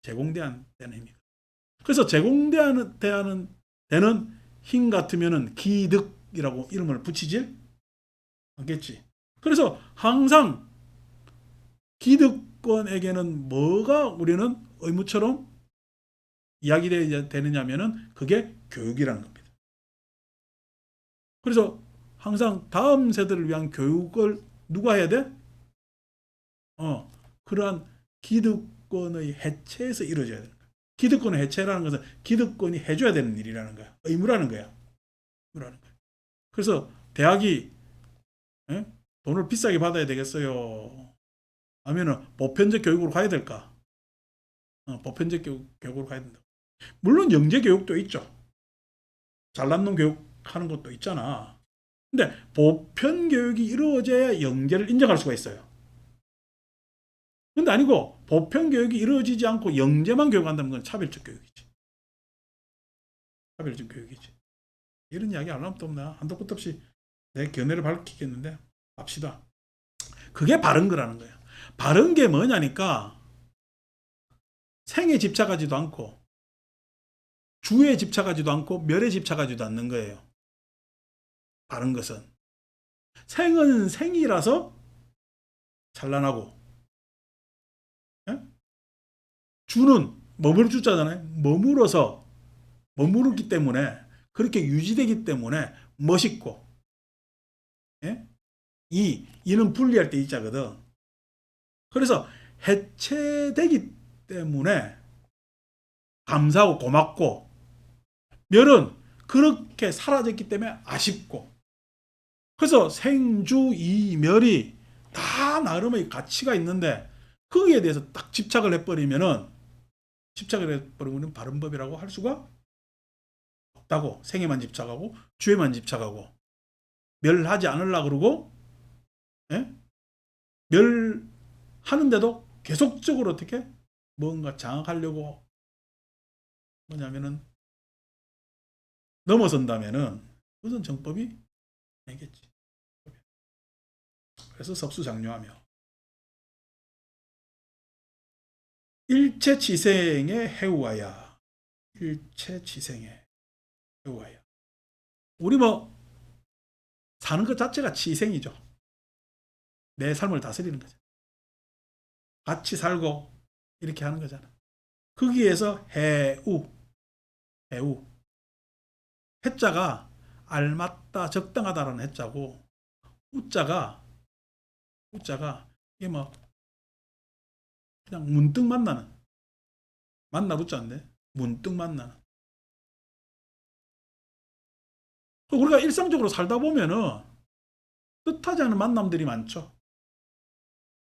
제공돼야 되는 힘이야. 그래서 제공되는 되는 힘 같으면은 기득이라고 이름을 붙이질 않겠지. 그래서 항상 기득권에게는 뭐가 우리는 의무처럼 이야기되느냐면은 그게 교육이라는 겁니다. 그래서 항상 다음 세대를 위한 교육을 누가 해야 돼? 그러한 기득권의 해체에서 이루어져야 되는 거야. 기득권의 해체라는 것은 기득권이 해줘야 되는 일이라는 거야. 의무라는 거야. 의무라는 거야. 그래서 대학이 돈을 비싸게 받아야 되겠어요? 아니면 보편적 교육으로 가야 될까? 보편적 교육으로 가야 된다. 물론 영재 교육도 있죠. 잘난 놈 교육하는 것도 있잖아. 근데 보편 교육이 이루어져야 영재를 인정할 수가 있어요. 근데 아니고 보편 교육이 이루어지지 않고 영재만 교육한다는 건 차별적 교육이지. 차별적 교육이지. 이런 이야기 하려면 또 내가 한도 끝 없이 내 견해를 밝히겠는데 합시다. 그게 바른 거라는 거야. 바른 게 뭐냐니까 생에 집착하지도 않고 주에 집착하지도 않고 멸에 집착하지도 않는 거예요. 바른 것은 생은 생이라서 찬란하고 주는 머무를 주자잖아요. 머물어서 머무르기 때문에 그렇게 유지되기 때문에 멋있고 이는 분리할 때 이자거든. 그래서 해체되기 때문에 감사하고 고맙고 멸은 그렇게 사라졌기 때문에 아쉽고 그래서 생주 이멸이 다 나름의 가치가 있는데 거기에 대해서 딱 집착을 해버리면 바른 법이라고 할 수가 없다고. 생에만 집착하고 주에만 집착하고 멸하지 않으려고 그러고 멸하는데도 계속적으로 어떻게 뭔가 장악하려고 뭐냐면은 넘어선다면은 그것은 정법이 아니겠지. 그래서 섭수장려하며 일체치생의 해우하야. 일체치생의 해우하야. 우리 뭐 사는 것 자체가 치생이죠. 내 삶을 다스리는 거죠. 같이 살고 이렇게 하는 거잖아. 거기에서 해우. 해자가 알맞다, 적당하다라는 해자고 우자가 이게 뭐 그냥 문득 만날 우자인데 문득 만나는. 우리가 일상적으로 살다 보면은 뜻하지 않은 만남들이 많죠.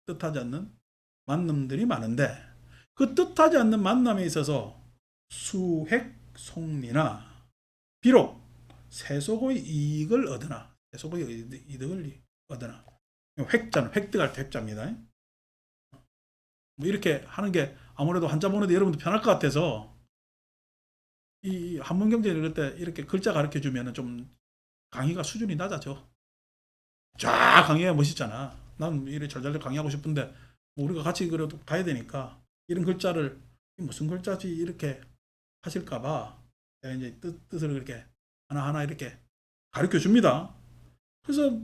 뜻하지 않는 만남들이 많은데 그 뜻하지 않는 만남에 있어서 수획 속리나 비록 세속의 이익을 얻으나 세속의 이득을 얻으나 획자는 획득할 때 획자입니다. 뭐 이렇게 하는 게 아무래도 한자 보는데 여러분도 편할 것 같아서 이 한문경제 읽을 때 이렇게 글자 가르쳐 주면은 좀 강의가 수준이 낮아져. 쫙 강의가 멋있잖아. 난 이래 절절히 강의하고 싶은데 뭐 우리가 같이 그래도 가야 되니까 이런 글자를 무슨 글자지 이렇게 하실까봐 제가 이제 뜻을 이렇게 하나하나 이렇게 가르쳐 줍니다. 그래서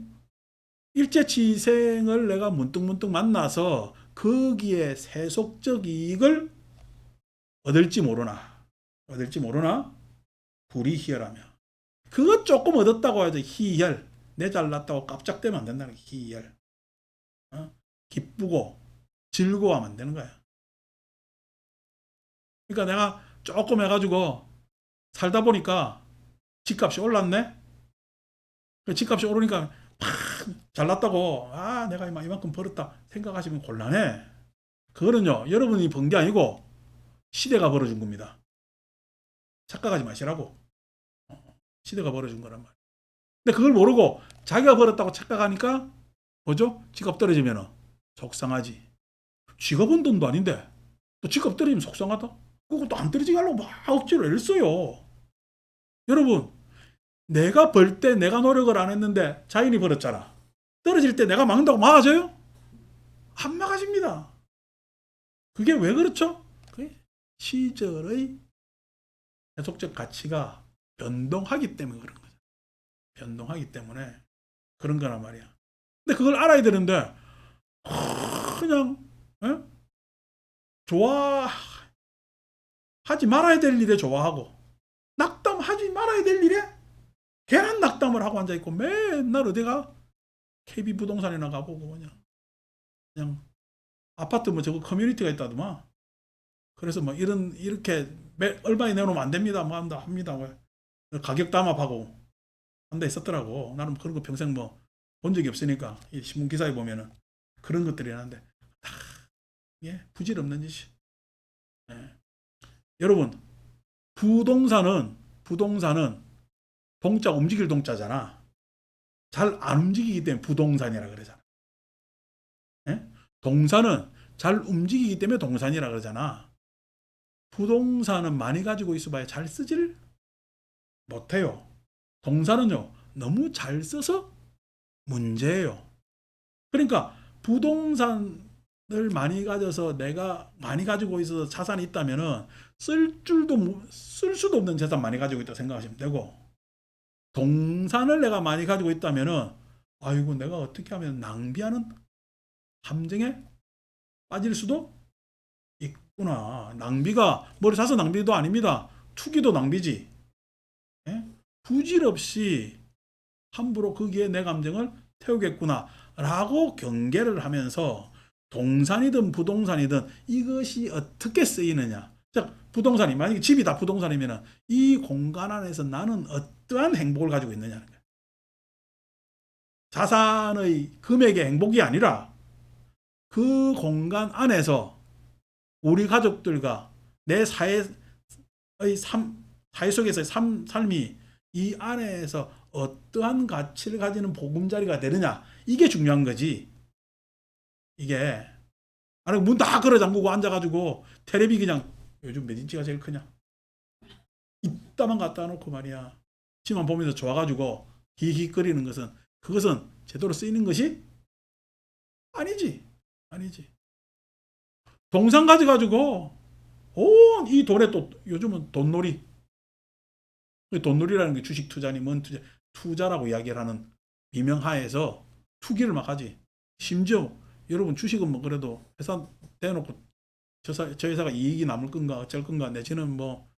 일제치생을 내가 문득문득 만나서 거기에 세속적 이익을 얻을지 모르나 불이희열하며 그것 조금 얻었다고 해도 희열 내 잘났다고 깜짝대면 안 된다는 희열 기쁘고 즐거워하면 안 되는 거야. 그러니까 내가 조금 해가지고 살다 보니까 집값이 올랐네? 집값이 오르니까 팍 잘났다고 내가 이만큼 벌었다 생각하시면 곤란해. 그거는요 여러분이 번 게 아니고 시대가 벌어준 겁니다. 착각하지 마시라고. 시대가 벌어준 거란 말이에요. 근데 그걸 모르고 자기가 벌었다고 착각하니까 뭐죠? 집값 떨어지면 속상하지. 지가 번 돈도 아닌데 또 집값 떨어지면 속상하다? 그거 또 안 떨어지게 하려고 막 억지로 애를 써요. 여러분 내가 벌 때 내가 노력을 안 했는데 자인이 벌었잖아. 떨어질 때 내가 막는다고 막아져요? 안 막아집니다. 그게 왜 그렇죠? 그게 시절의 계속적 가치가 변동하기 때문에 그런 거죠. 변동하기 때문에 그런 거란 말이야. 근데 그걸 알아야 되는데 그냥 좋아하지 말아야 될 일에 좋아하고 낙담하지 말아야 될 일에 괜한 낙담을 하고 앉아있고 맨날 어디가 KB 부동산이나 가보고 그냥 아파트 뭐 저거 커뮤니티가 있다더만. 그래서 뭐 이렇게 얼마에 내놓으면 안 됩니다. 뭐 합니다. 가격 담합하고 한 데 있었더라고. 나는 그런 거 평생 뭐 본 적이 없으니까 이 신문 기사에 보면은 그런 것들이 하는데 다 부질없는 짓이. 예. 여러분 부동산은 동자 움직일 동자잖아. 잘 안 움직이기 때문에 부동산이라 그러잖아. 예? 동산은 잘 움직이기 때문에 동산이라 그러잖아. 부동산은 많이 가지고 있어봐야 잘 쓰질 못해요. 동산은요 너무 잘 써서 문제예요. 그러니까 부동산을 많이 가져서 내가 많이 가지고 있어서 자산이 있다면은 쓸 수도 없는 재산 많이 가지고 있다고 생각하시면 되고, 동산을 내가 많이 가지고 있다면은 아이고 내가 어떻게 하면 낭비하는 함정에 빠질 수도 있구나. 낭비가 머리 사서 낭비도 아닙니다. 투기도 낭비지. 예? 부질없이 함부로 거기에 내 감정을 태우겠구나 라고 경계를 하면서 동산이든 부동산이든 이것이 어떻게 쓰이느냐. 즉 부동산이 만약에 집이 다 부동산이면 이 공간 안에서 나는 어떠한 행복을 가지고 있느냐는 거예요. 자산의 금액의 행복이 아니라 그 공간 안에서 우리 가족들과 내 사회 속에서의 삶이 이 안에서 어떠한 가치를 가지는 보금자리가 되느냐. 이게 중요한 거지. 이게 문 다 걸어 잠그고 앉아가지고 테레비 그냥 요즘 몇 인치가 제일 크냐 이따만 갖다 놓고 말이야 집만 보면서 좋아가지고 히히거리는 것은 그것은 제대로 쓰이는 것이 아니지. 동산 가져가지고 온 이 돈에 또 요즘은 돈놀이라는 게 주식 투자니 뭔 투자라고 이야기를 하는 미명하에서 투기를 막 하지. 심지어 여러분 주식은 뭐 그래도 회사 대놓고 저 회사가 이익이 남을 건가 어쩔 건가 내지는 뭐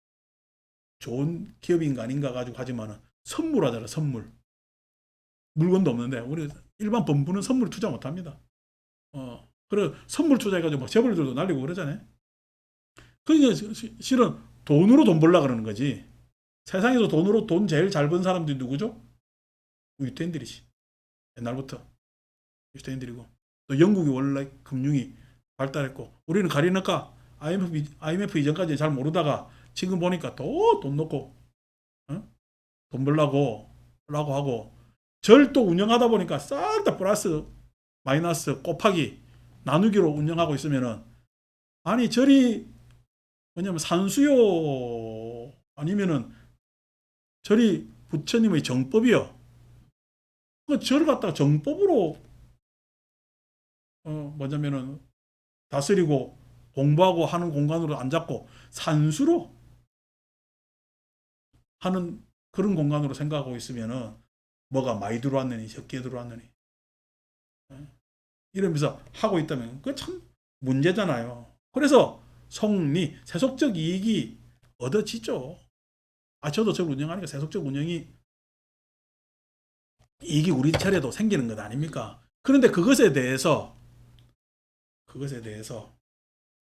좋은 기업인가 아닌가 가지고 하지만은 선물하잖아. 선물. 물건도 없는데 우리 일반 범부는 선물 투자 못합니다. 그래 선물 투자해가지고 막 재벌들도 날리고 그러잖아요. 그러니까 실은 돈으로 돈 벌라 그러는 거지. 세상에서 돈으로 돈 제일 잘 번 사람들이 누구죠? 유태인들이지. 옛날부터 유태인들이고 또 영국이 원래 금융이 발달했고 우리는 가리니까 IMF 이전까지 잘 모르다가 지금 보니까 또 돈 넣고 돈 벌라고 라고 하고 절도 운영하다 보니까 싹 다 플러스 마이너스 곱하기 나누기로 운영하고 있으면은 아니 절이 뭐냐면 산수요 아니면은 절이 부처님의 정법이요. 그 절을 갖다가 정법으로 뭐냐면은 다스리고 공부하고 하는 공간으로 안 잡고 산수로 하는 그런 공간으로 생각하고 있으면은 뭐가 많이 들어왔느니 적게 들어왔느니 이러면서 하고 있다면 그게 참 문제잖아요. 그래서 성리 세속적 이익이 얻어지죠. 저도 저를 운영하니까 세속적 운영이 이익이 우리 차례도 생기는 것 아닙니까? 그런데 그것에 대해서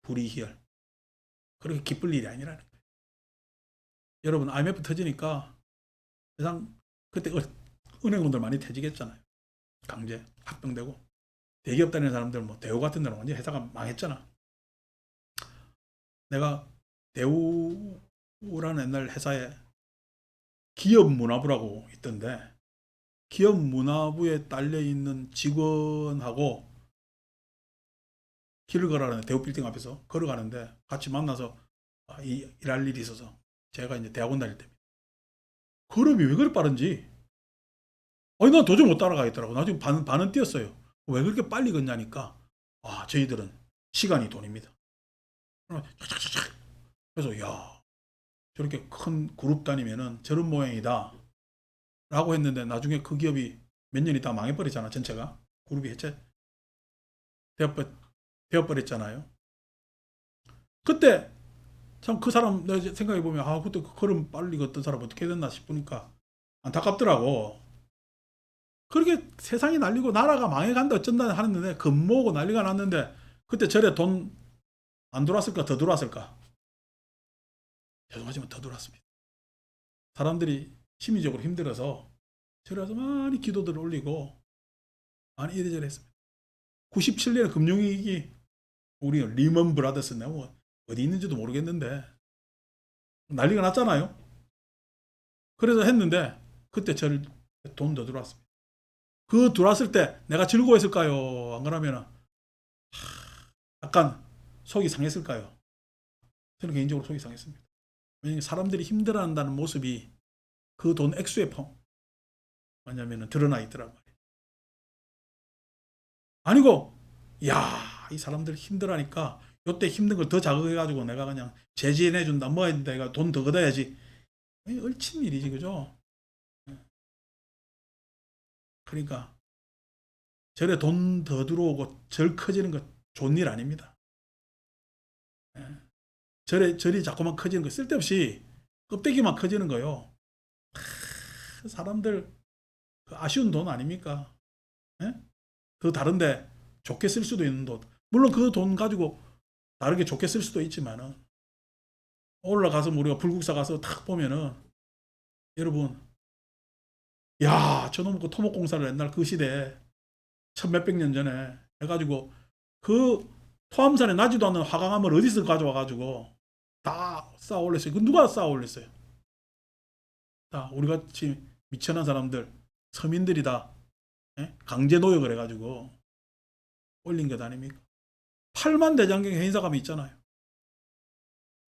불이희열 그렇게 기쁠 일이 아니라는 거예요. 여러분 IMF 터지니까 세상 그때 은행원들 많이 퇴직했잖아요. 강제 합병되고. 대기업 다니는 사람들 뭐 대우 같은 데는 완전 회사가 망했잖아. 내가 대우라는 옛날 회사에 기업 문화부라고 있던데, 기업 문화부에 딸려 있는 직원하고 길을 걸어가는데, 대우 빌딩 앞에서 걸어가는데 같이 만나서 일할 일이 있어서, 제가 이제 대학원 다닐 때입니다. 걸음이 왜 그렇게 빠른지, 아니 난 도저히 못 따라가겠더라고. 나중에 반은 뛰었어요. 왜 그렇게 빨리 걷냐니까, 저희들은 시간이 돈입니다. 착착착착. 그래서 야, 저렇게 큰 그룹 다니면은 저런 모양이다 라고 했는데, 나중에 그 기업이 몇 년 있다가 망해버리잖아. 전체가 그룹이 해체 되어버렸잖아요. 그때 참 그 사람 내가 생각해보면, 그때 그 걸음 빨리 걷던 사람 어떻게 됐나 싶으니까 안타깝더라고. 그렇게 세상이 난리고 나라가 망해간다 어쩐다 하는데 겁모으고 난리가 났는데, 그때 절에 돈 안 들어왔을까 더 들어왔을까? 죄송하지만 더 들어왔습니다. 사람들이 심리적으로 힘들어서 절에 와서 많이 기도들을 올리고 많이 이래저래 했습니다. 97년에 금융위기, 우리 리먼 브라더스네 뭐 어디 있는지도 모르겠는데 난리가 났잖아요. 그래서 했는데 그때 절 돈 더 들어왔습니다. 그 들어왔을 때 내가 즐거워했을까요? 안 그러면 약간 속이 상했을까요? 저는 개인적으로 속이 상했습니다. 왜냐하면 사람들이 힘들어한다는 모습이 그 돈 액수에 뭐냐면 드러나 있더란 말이에요. 아니고, 야, 이 사람들 힘들어하니까 요때 힘든 걸 더 자극해가지고 내가 그냥 제지해준다, 뭐 해준다, 내가 돈 더 걷어야지. 얼친 일이지, 그죠? 그러니까 절에 돈 더 들어오고 절 커지는 거 좋은 일 아닙니다. 절이 자꾸만 커지는 거 쓸데없이 껍데기만 커지는 거요. 사람들 그 아쉬운 돈 아닙니까? 예? 그 다른데 좋게 쓸 수도 있는 돈. 물론 그 돈 가지고 다르게 좋게 쓸 수도 있지만은, 올라가서 우리가 불국사 가서 탁 보면은, 여러분, 야, 저놈 그 토목공사를 옛날 그 시대에 천 몇백 년 전에 해가지고 그 토암산에 나지도 않는 화강암을 어디서 가져와 가지고 다 쌓아 올렸어요. 그 누가 쌓아 올렸어요? 다 우리 같이 미천한 사람들, 서민들이 다 강제 노역을 해가지고 올린 것 아닙니까? 8만 대장경 해인사감이 있잖아요.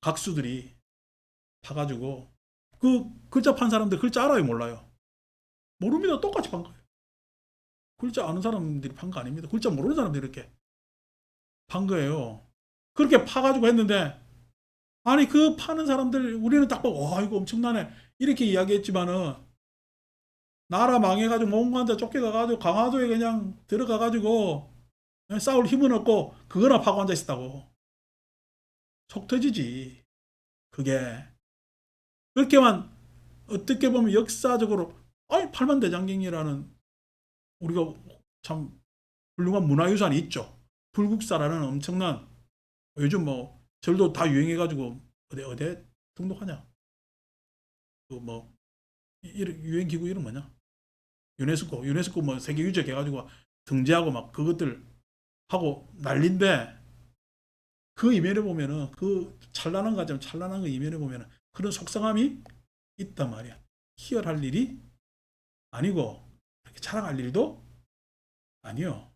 각수들이 파가지고, 그 글자 판 사람들 글자 알아요, 몰라요? 모릅니다. 똑같이 판 거예요. 글자 아는 사람들이 판 거 아닙니다. 글자 모르는 사람들이 이렇게 판 거예요. 그렇게 파가지고 했는데, 아니 그 파는 사람들 우리는 딱 보고 와 이거 엄청나네 이렇게 이야기했지만은, 나라 망해가지고 몽고한테 쫓겨가가지고 강화도에 그냥 들어가가지고 싸울 힘은 없고 그거나 파고 앉아 있었다고. 속 터지지 그게. 그렇게만 어떻게 보면 역사적으로, 아니 8만 대장경이라는 우리가 참 훌륭한 문화유산이 있죠. 불국사라는 엄청난, 요즘 뭐 절도 다 유행해가지고 어디 등록하냐? 그 뭐 유엔 기구 이름 뭐냐? 유네스코 뭐 세계 유적 해가지고 등재하고 막 그것들 하고 난린데, 그 이면에 보면은 그 찬란한 가정 찬란한 그 이면에 보면은 그런 속상함이 있단 말이야. 희열할 일이 아니고 이렇게 자랑할 일도 아니요.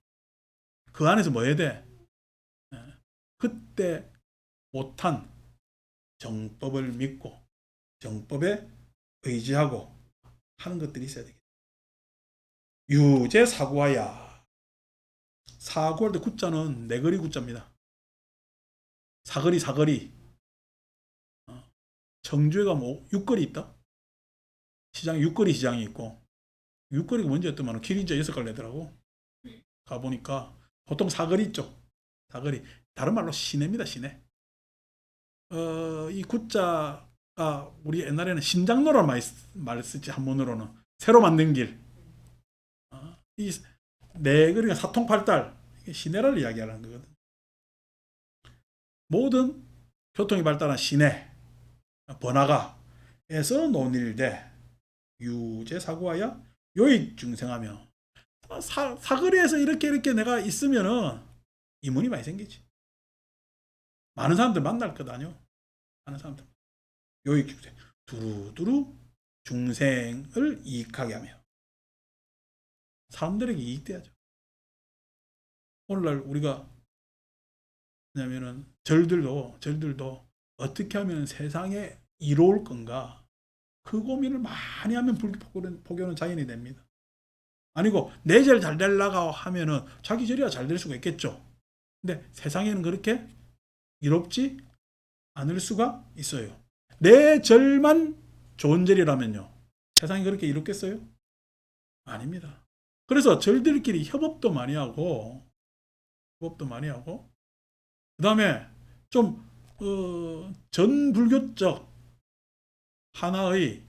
그 안에서 뭐 해야 돼? 그때 못한 정법을 믿고 정법에 의지하고 하는 것들이 있어야 되겠다. 유제사구하야. 사구할 때 구자는 네거리 구자입니다. 사거리. 청주에가 뭐 육거리 있다. 시장에 육거리 시장이 있고, 육거리가 뭔지 했더만 길이 이제 6갈래더라고. 가보니까 보통 사거리 쪽, 사거리. 다른 말로 시내입니다, 시내. 이 구자가 우리 옛날에는 신장로라는 말 쓰지, 한문으로는. 새로 만든 길. 이 네거리가 사통팔달, 시내를 이야기하는 거거든. 모든 교통이 발달한 시내, 번화가에서 논일대 유제사구하야 요익 중생하며 사거리에서 이렇게 내가 있으면은 이문이 많이 생기지. 많은 사람들 만날 것 아니요. 많은 사람들. 요익 중생. 두루두루 중생을 이익하게 하며 사람들에게 이익돼야죠. 오늘날 우리가 뭐냐면은 절들도 어떻게 하면 세상에 이로울 건가 그 고민을 많이 하면 불교는 자연이 됩니다. 아니고 내 절 잘 되려고 하면은 자기 절이야 잘 될 수가 있겠죠. 근데 세상에는 그렇게 이롭지 않을 수가 있어요. 내 절만 좋은 절이라면요. 세상이 그렇게 이롭겠어요? 아닙니다. 그래서 절들끼리 협업도 많이 하고, 그 다음에 좀, 전불교적 하나의,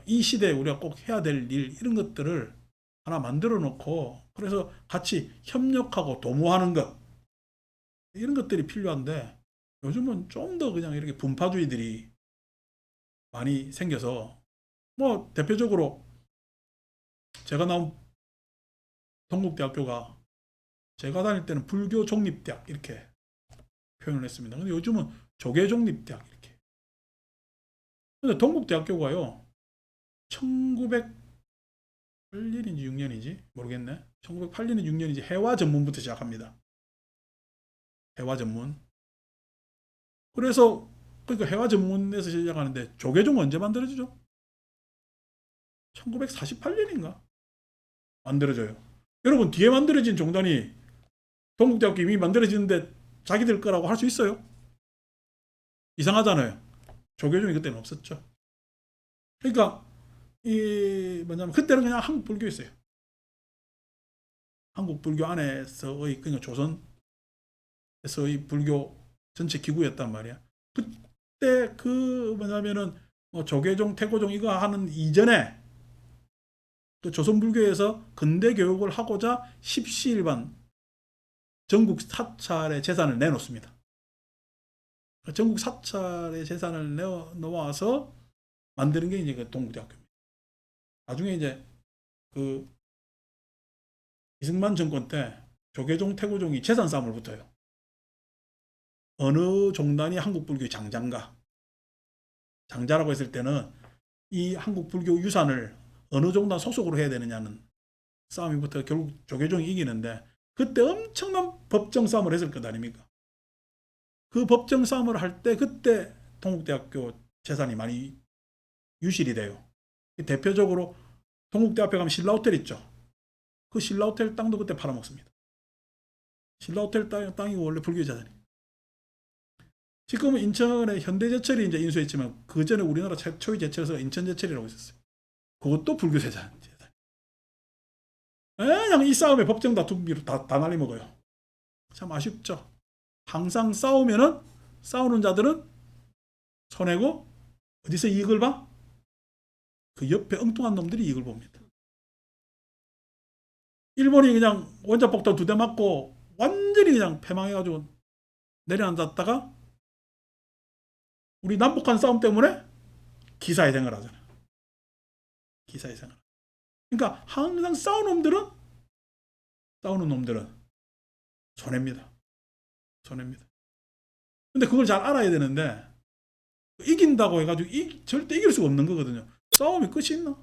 이 시대에 우리가 꼭 해야 될 일, 이런 것들을 하나 만들어 놓고, 그래서 같이 협력하고 도모하는 것, 이런 것들이 필요한데, 요즘은 좀 더 그냥 이렇게 분파주의들이 많이 생겨서, 뭐, 대표적으로 제가 나온 동국대학교가 제가 다닐 때는 불교 종립대학 이렇게 표현을 했습니다. 근데 요즘은 조계 종립대학 이렇게. 근데 동국대학교가요, 1908년인지 6년인지 모르겠네. 1908년인지 6년인지 해화 전문부터 시작합니다. 해화 전문. 그래서 그러니까 해화 전문에서 시작하는데 조계종 언제 만들어지죠? 1948년인가 만들어져요. 여러분 뒤에 만들어진 종단이 동국대학교 이미 만들어지는데 자기들 거라고 할 수 있어요? 이상하잖아요. 조계종이 그때는 없었죠. 그러니까 이 뭐냐면 그때는 그냥 한국 불교였어요. 한국 불교 안에서의 그냥 조선에서의 불교 전체 기구였단 말이야. 그때 그 뭐냐면은 뭐 조계종, 태고종 이거 하는 이전에 그 조선 불교에서 근대 교육을 하고자 십시일반 전국 사찰의 재산을 내놓습니다. 전국 사찰의 재산을 내놓아서 만드는 게 이제 그 동국대학교입니다. 나중에 이제 그 이승만 정권 때 조계종, 태고종이 재산 싸움을 붙어요. 어느 종단이 한국 불교의 장자인가? 장자라고 했을 때는 이 한국 불교 유산을 어느 종단 소속으로 해야 되느냐는 싸움이 붙어 결국 조계종이 이기는데 그때 엄청난 법정 싸움을 했을 것 아닙니까? 그 법정 싸움을 할 때 그때 동국대학교 재산이 많이 유실이 돼요. 대표적으로 동국대 앞에 가면 신라호텔 있죠. 그 신라호텔 땅도 그때 팔아먹습니다. 신라호텔 땅이 원래 불교 재산이. 지금은 인천에 현대제철이 이제 인수했지만 그 전에 우리나라 최초의 제철소 인천제철이라고 있었어요. 그것도 불교 재산. 그냥 이 싸움에 법정 다툼비로 다 날리먹어요. 참 아쉽죠. 항상 싸우는 자들은 손해고 어디서 이익을 봐? 그 옆에 엉뚱한 놈들이 이익을 봅니다. 일본이 그냥 원자폭탄 2대 맞고 완전히 그냥 패망해가지고 내려앉았다가 우리 남북한 싸움 때문에 기사회생을 하잖아요. 기사회생을. 그러니까 항상 싸우는 놈들은 손해입니다. 손해입니다. 근데 그걸 잘 알아야 되는데 이긴다고 해가지고 절대 이길 수가 없는 거거든요. 싸움이 끝이 있나?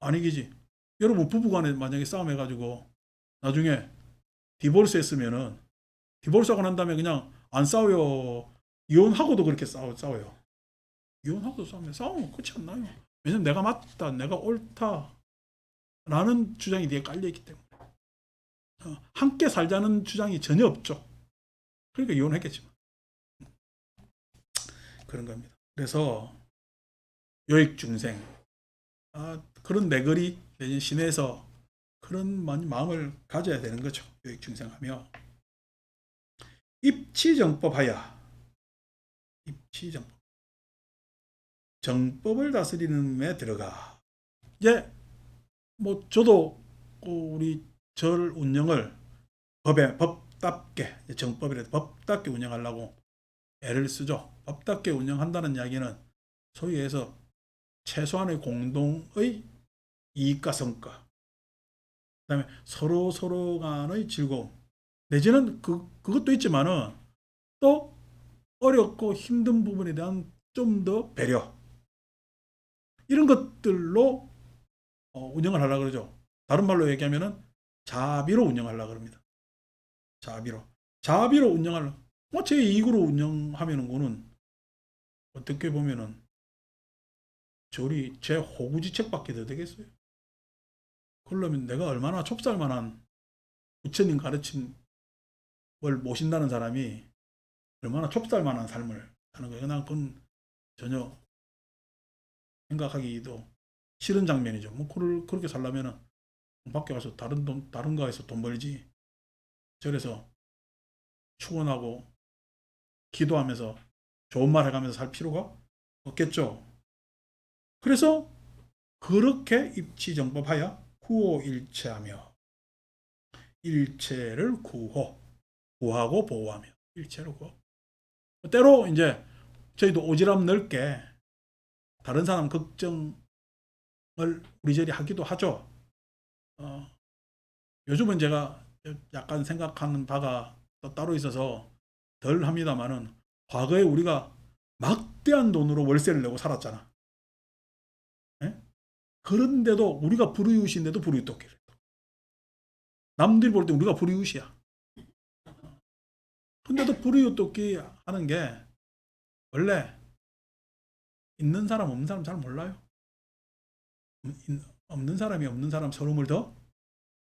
안 이기지. 여러분 부부간에 만약에 싸움해가지고 나중에 디보르스 했으면은 디보르스하고 난 다음에 그냥 안 싸워요. 이혼하고도 그렇게 싸워요. 이혼하고도 싸우면 끝이 안 나요. 왜냐면 내가 맞다, 내가 옳다 라는 주장이 뒤에 깔려있기 때문에 함께 살자는 주장이 전혀 없죠. 그러니까 이혼했겠지만 그런 겁니다. 그래서 요익중생 그런 내거리 시내에서 그런 마음을 가져야 되는 거죠. 요익중생하며 입치정법하여 입치정법 정법을 다스리는 데 들어가. 이제 뭐 저도 우리 절 운영을 법답게 정법이라도 법답게 운영하려고 애를 쓰죠. 법답게 운영한다는 이야기는 소위 해서 최소한의 공동의 이익과 성과, 그다음에 서로 간의 즐거움, 내지는 그것도 있지만은 또 어렵고 힘든 부분에 대한 좀 더 배려, 이런 것들로 운영을 하려고 그러죠. 다른 말로 얘기하면은 자비로 운영하려고 그럽니다. 자비로 운영하려고. 제 이익으로 운영하면은 거는 어떻게 보면은 저리 제 호구지책밖에 더 되겠어요. 그러려면 내가 얼마나 좁쌀만한 부처님 가르침을 모신다는 사람이 얼마나 좁쌀만한 삶을 사는 거예요. 난 그건 전혀 생각하기도 싫은 장면이죠. 뭐 그렇게 살려면은 밖에 가서 다른 가에서 돈 벌지. 절에서 축원하고 기도하면서 좋은 말 해가면서 살 필요가 없겠죠. 그래서 그렇게 입지정법하여 구호일체하며, 일체를 구하고 보호하며, 일체를 구하고. 때로 이제 저희도 오지랖 넓게 다른 사람 걱정을 우리저리 하기도 하죠. 요즘은 제가 약간 생각하는 바가 또 따로 있어서 덜 합니다만은, 과거에 우리가 막대한 돈으로 월세를 내고 살았잖아. 예? 그런데도 우리가 불이웃인데도 불이웃돕기를. 남들이 볼 때 우리가 불이웃이야. 근데도 불이웃돕기 하는 게 원래 있는 사람 없는 사람 잘 몰라요. 없는 사람이 없는 사람 서름을 더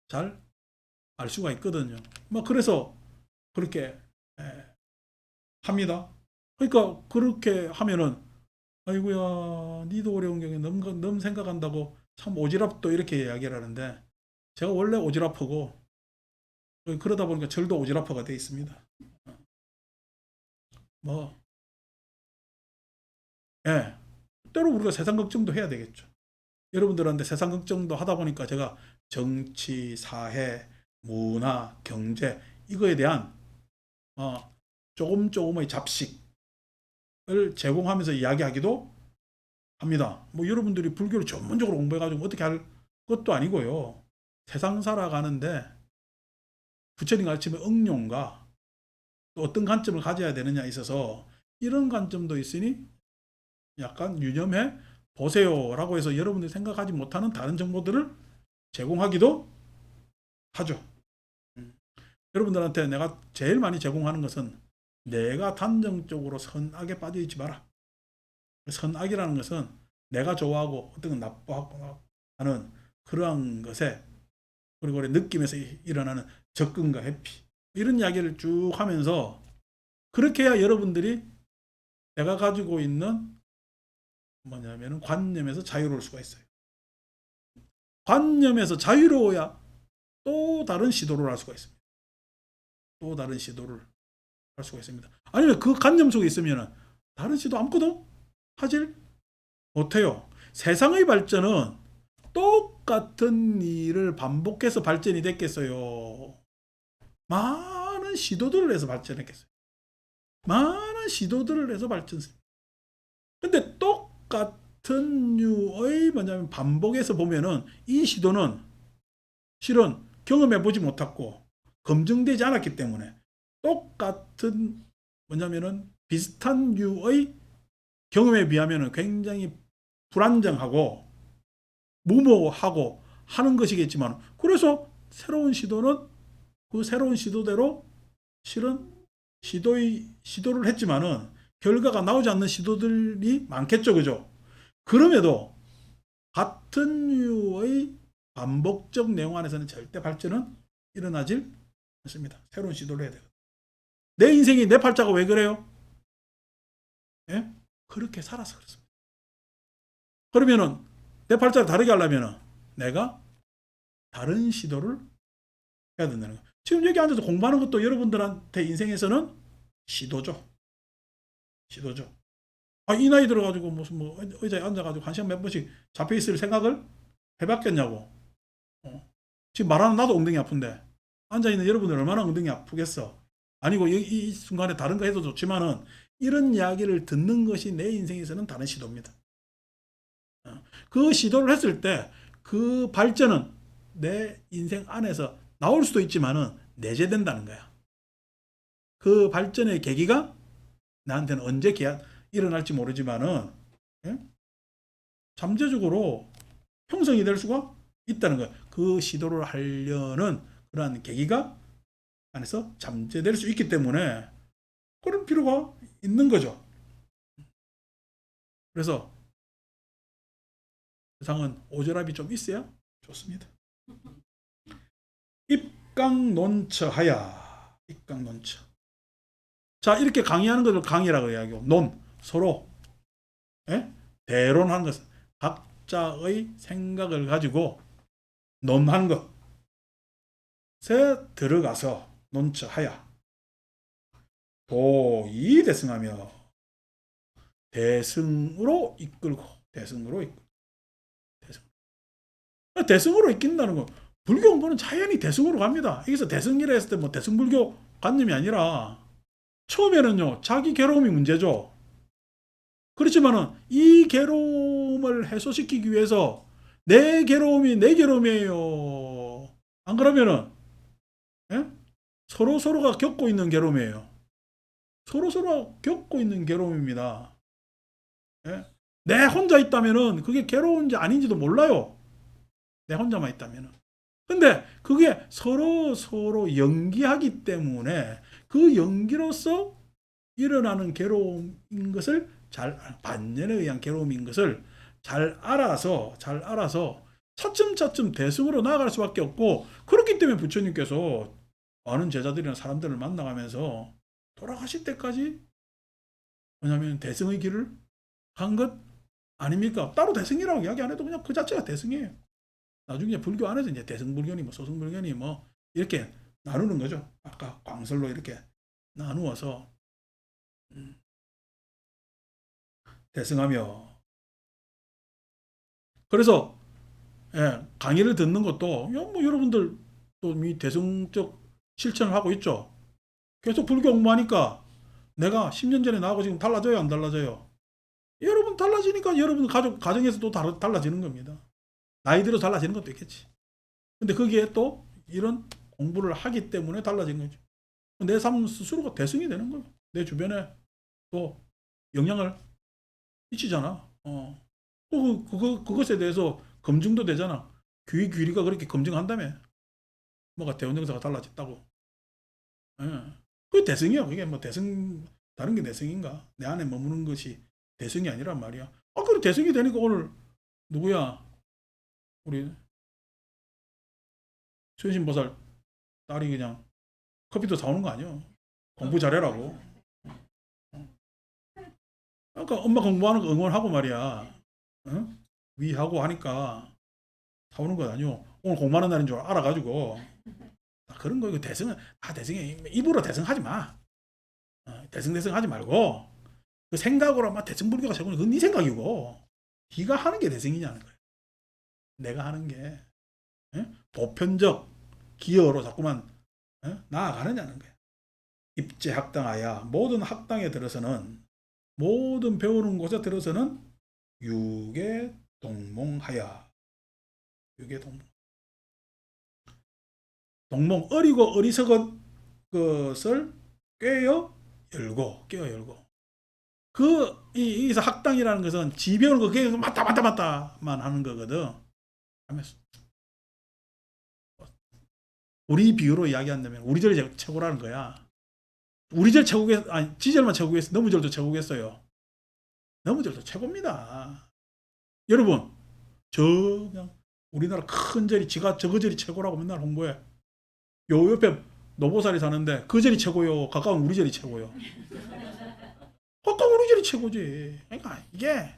잘 알 수가 있거든요. 뭐 그래서 그렇게 합니다. 그러니까 그렇게 하면은 아이고야 니도 어려운 경우에 너무 생각한다고 참 오지랖도 이렇게 이야기를 하는데, 제가 원래 오지랖하고 그러다 보니까 절도 오지랖화가 돼 있습니다. 뭐 예, 때로 우리가 세상 걱정도 해야 되겠죠. 여러분들한테 세상 걱정도 하다 보니까 제가 정치, 사회, 문화, 경제, 이거에 대한 조금의 잡식을 제공하면서 이야기하기도 합니다. 뭐 여러분들이 불교를 전문적으로 공부해가지고 어떻게 할 것도 아니고요. 세상 살아가는데 부처님 가르침의 응용과 또 어떤 관점을 가져야 되느냐에 있어서 이런 관점도 있으니 약간 유념해 보세요라고 해서 여러분들이 생각하지 못하는 다른 정보들을 제공하기도 하죠. 여러분들한테 내가 제일 많이 제공하는 것은 내가 단정적으로 선악에 빠져 있지 마라. 선악이라는 것은 내가 좋아하고 어떤 건 나빠하고 하는 그러한 것에, 그리고 느낌에서 일어나는 접근과 회피, 이런 이야기를 쭉 하면서, 그렇게 해야 여러분들이 내가 가지고 있는 뭐냐면 관념에서 자유로울 수가 있어요. 관념에서 자유로워야 또 다른 시도를 할 수가 있습니다. 또 다른 시도를 할 수가 있습니다. 아니면 그 관념 속에 있으면 다른 시도 아무것도 하질 못해요. 세상의 발전은 똑같은 일을 반복해서 발전이 됐겠어요. 많은 시도들을 해서 발전했겠어요. 많은 시도들을 해서 발전했어요. 근데 똑같은 류의 뭐냐면 반복해서 보면은 이 시도는 실은 경험해보지 못했고 검증되지 않았기 때문에 똑같은 뭐냐면은 비슷한 류의 경험에 비하면은 굉장히 불안정하고 무모하고 하는 것이겠지만, 그래서 새로운 시도는 그 새로운 시도대로 실은 시도를 했지만은 결과가 나오지 않는 시도들이 많겠죠, 그죠? 그럼에도 같은 류의 반복적 내용 안에서는 절대 발전은 일어나질 않습니다. 새로운 시도를 해야 돼요. 내 인생이 내 팔자가 왜 그래요? 예? 그렇게 살아서 그렇습니다. 그러면은 내 팔자를 다르게 하려면은 내가 다른 시도를 해야 된다는 거예요. 지금 여기 앉아서 공부하는 것도 여러분들한테 인생에서는 시도죠. 시도죠. 이 나이 들어가지고 무슨 뭐 의자에 앉아가지고 한 시간 몇 번씩 잡혀 있을 생각을 해봤겠냐고. 지금 말하는 나도 엉덩이 아픈데 앉아있는 여러분들 얼마나 엉덩이 아프겠어. 아니고 이 순간에 다른 거 해도 좋지만은 이런 이야기를 듣는 것이 내 인생에서는 다른 시도입니다. 그 시도를 했을 때 그 발전은 내 인생 안에서 나올 수도 있지만은 내재된다는 거야. 그 발전의 계기가 나한테는 언제 일어날지 모르지만은 예? 잠재적으로 형성이 될 수가 있다는 거야. 그 시도를 하려는 그러한 계기가 안에서 잠재될 수 있기 때문에 그런 필요가 있는 거죠. 그래서 세상은 오저랍이 좀 있어야 좋습니다. 입강논처하야. 입강논처. 자, 이렇게 강의하는 것을 강의라고 이야기하고, 서로 대론하는 것은 각자의 생각을 가지고 논하는 것에 들어가서 논처하야. 도의대승하며 대승으로 이끌고 대승으로 이끈다는 거. 불교 공부는 자연히 대승으로 갑니다. 여기서 대승이라 했을 때 뭐 대승불교 관념이 아니라 처음에는요 자기 괴로움이 문제죠. 그렇지만은 이 괴로움을 해소시키기 위해서 내 괴로움이 내 괴로움이에요. 안 그러면은 예? 서로가 겪고 있는 괴로움이에요. 서로가 겪고 있는 괴로움입니다. 예? 내 혼자 있다면은 그게 괴로운지 아닌지도 몰라요. 내 혼자만 있다면은. 근데 그게 서로 연기하기 때문에 그 연기로서 일어나는 괴로움인 것을 반전에 의한 괴로움인 것을 잘 알아서 차츰차츰 대승으로 나아갈 수밖에 없고, 그렇기 때문에 부처님께서 많은 제자들이나 사람들을 만나가면서 돌아가실 때까지 뭐냐면 대승의 길을 간 것 아닙니까? 따로 대승이라고 이야기 안 해도 그냥 그 자체가 대승이에요. 나중에 불교 안에서 이제 대승불교니 뭐 소승불교니 뭐 이렇게 나누는 거죠. 아까 광설로 이렇게 나누어서 대승하며. 그래서 강의를 듣는 것도 뭐 여러분들 또 이 대승적 실천을 하고 있죠. 계속 불교 공부하니까 내가 10년 전에 나하고 지금 달라져요, 안 달라져요? 여러분 달라지니까 여러분 가정에서 또 달라지는 겁니다. 나이 들어 달라지는 것도 있겠지. 근데 거기에 또 이런 공부를 하기 때문에 달라진 거죠. 내 삶 스스로가 대승이 되는 거예요. 내 주변에 또 영향을 미치잖아. 그것에 대해서 검증도 되잖아. 귀리가 그렇게 검증한다며. 뭐가 대원정사가 달라졌다고. 예. 그게 대승이야. 그게 뭐 다른 게 대승인가? 내 안에 머무는 것이 대승이 아니란 말이야. 그래 대승이 되니까 오늘 누구야? 우리 수현신보살 딸이 그냥 커피도 사오는 거 아니야? 공부 잘해라고. 그러니까 엄마 공부하는 거 응원하고 말이야. 위하고 하니까 사오는 건 아니요. 오늘 공부하는 날인 줄 알아가지고. 그런 거, 이거 대승이, 입으로 대승하지 마. 대승하지 말고, 그 생각으로 막 대승불교가 최고니, 그건 네 생각이고, 네가 하는 게 대승이냐는 거야. 내가 하는 게, 보편적 기여로 자꾸만 나아가느냐는 거야. 입제학당하야, 모든 학당에 들어서는, 모든 배우는 곳에 들어서는 유계동몽하야. 유계동몽. 어리고 어리석은 것을 꿰어 열고. 여기서 학당이라는 것은 지 배우는 거 계속 맞다만 하는 거거든. 우리 비유로 이야기한다면 우리절이 최고라는 거야. 우리절 최고겠, 아니, 지절만 최고겠어. 너무절도 최고겠어요. 너무절도 최고입니다. 여러분, 그냥 우리나라 큰 절이 저거 절이 최고라고 맨날 홍보해. 요 옆에 노보살이 사는데 그 절이 최고요. 가까운 우리 절이 최고요. 가까운 우리 절이 최고지. 그러니까 이게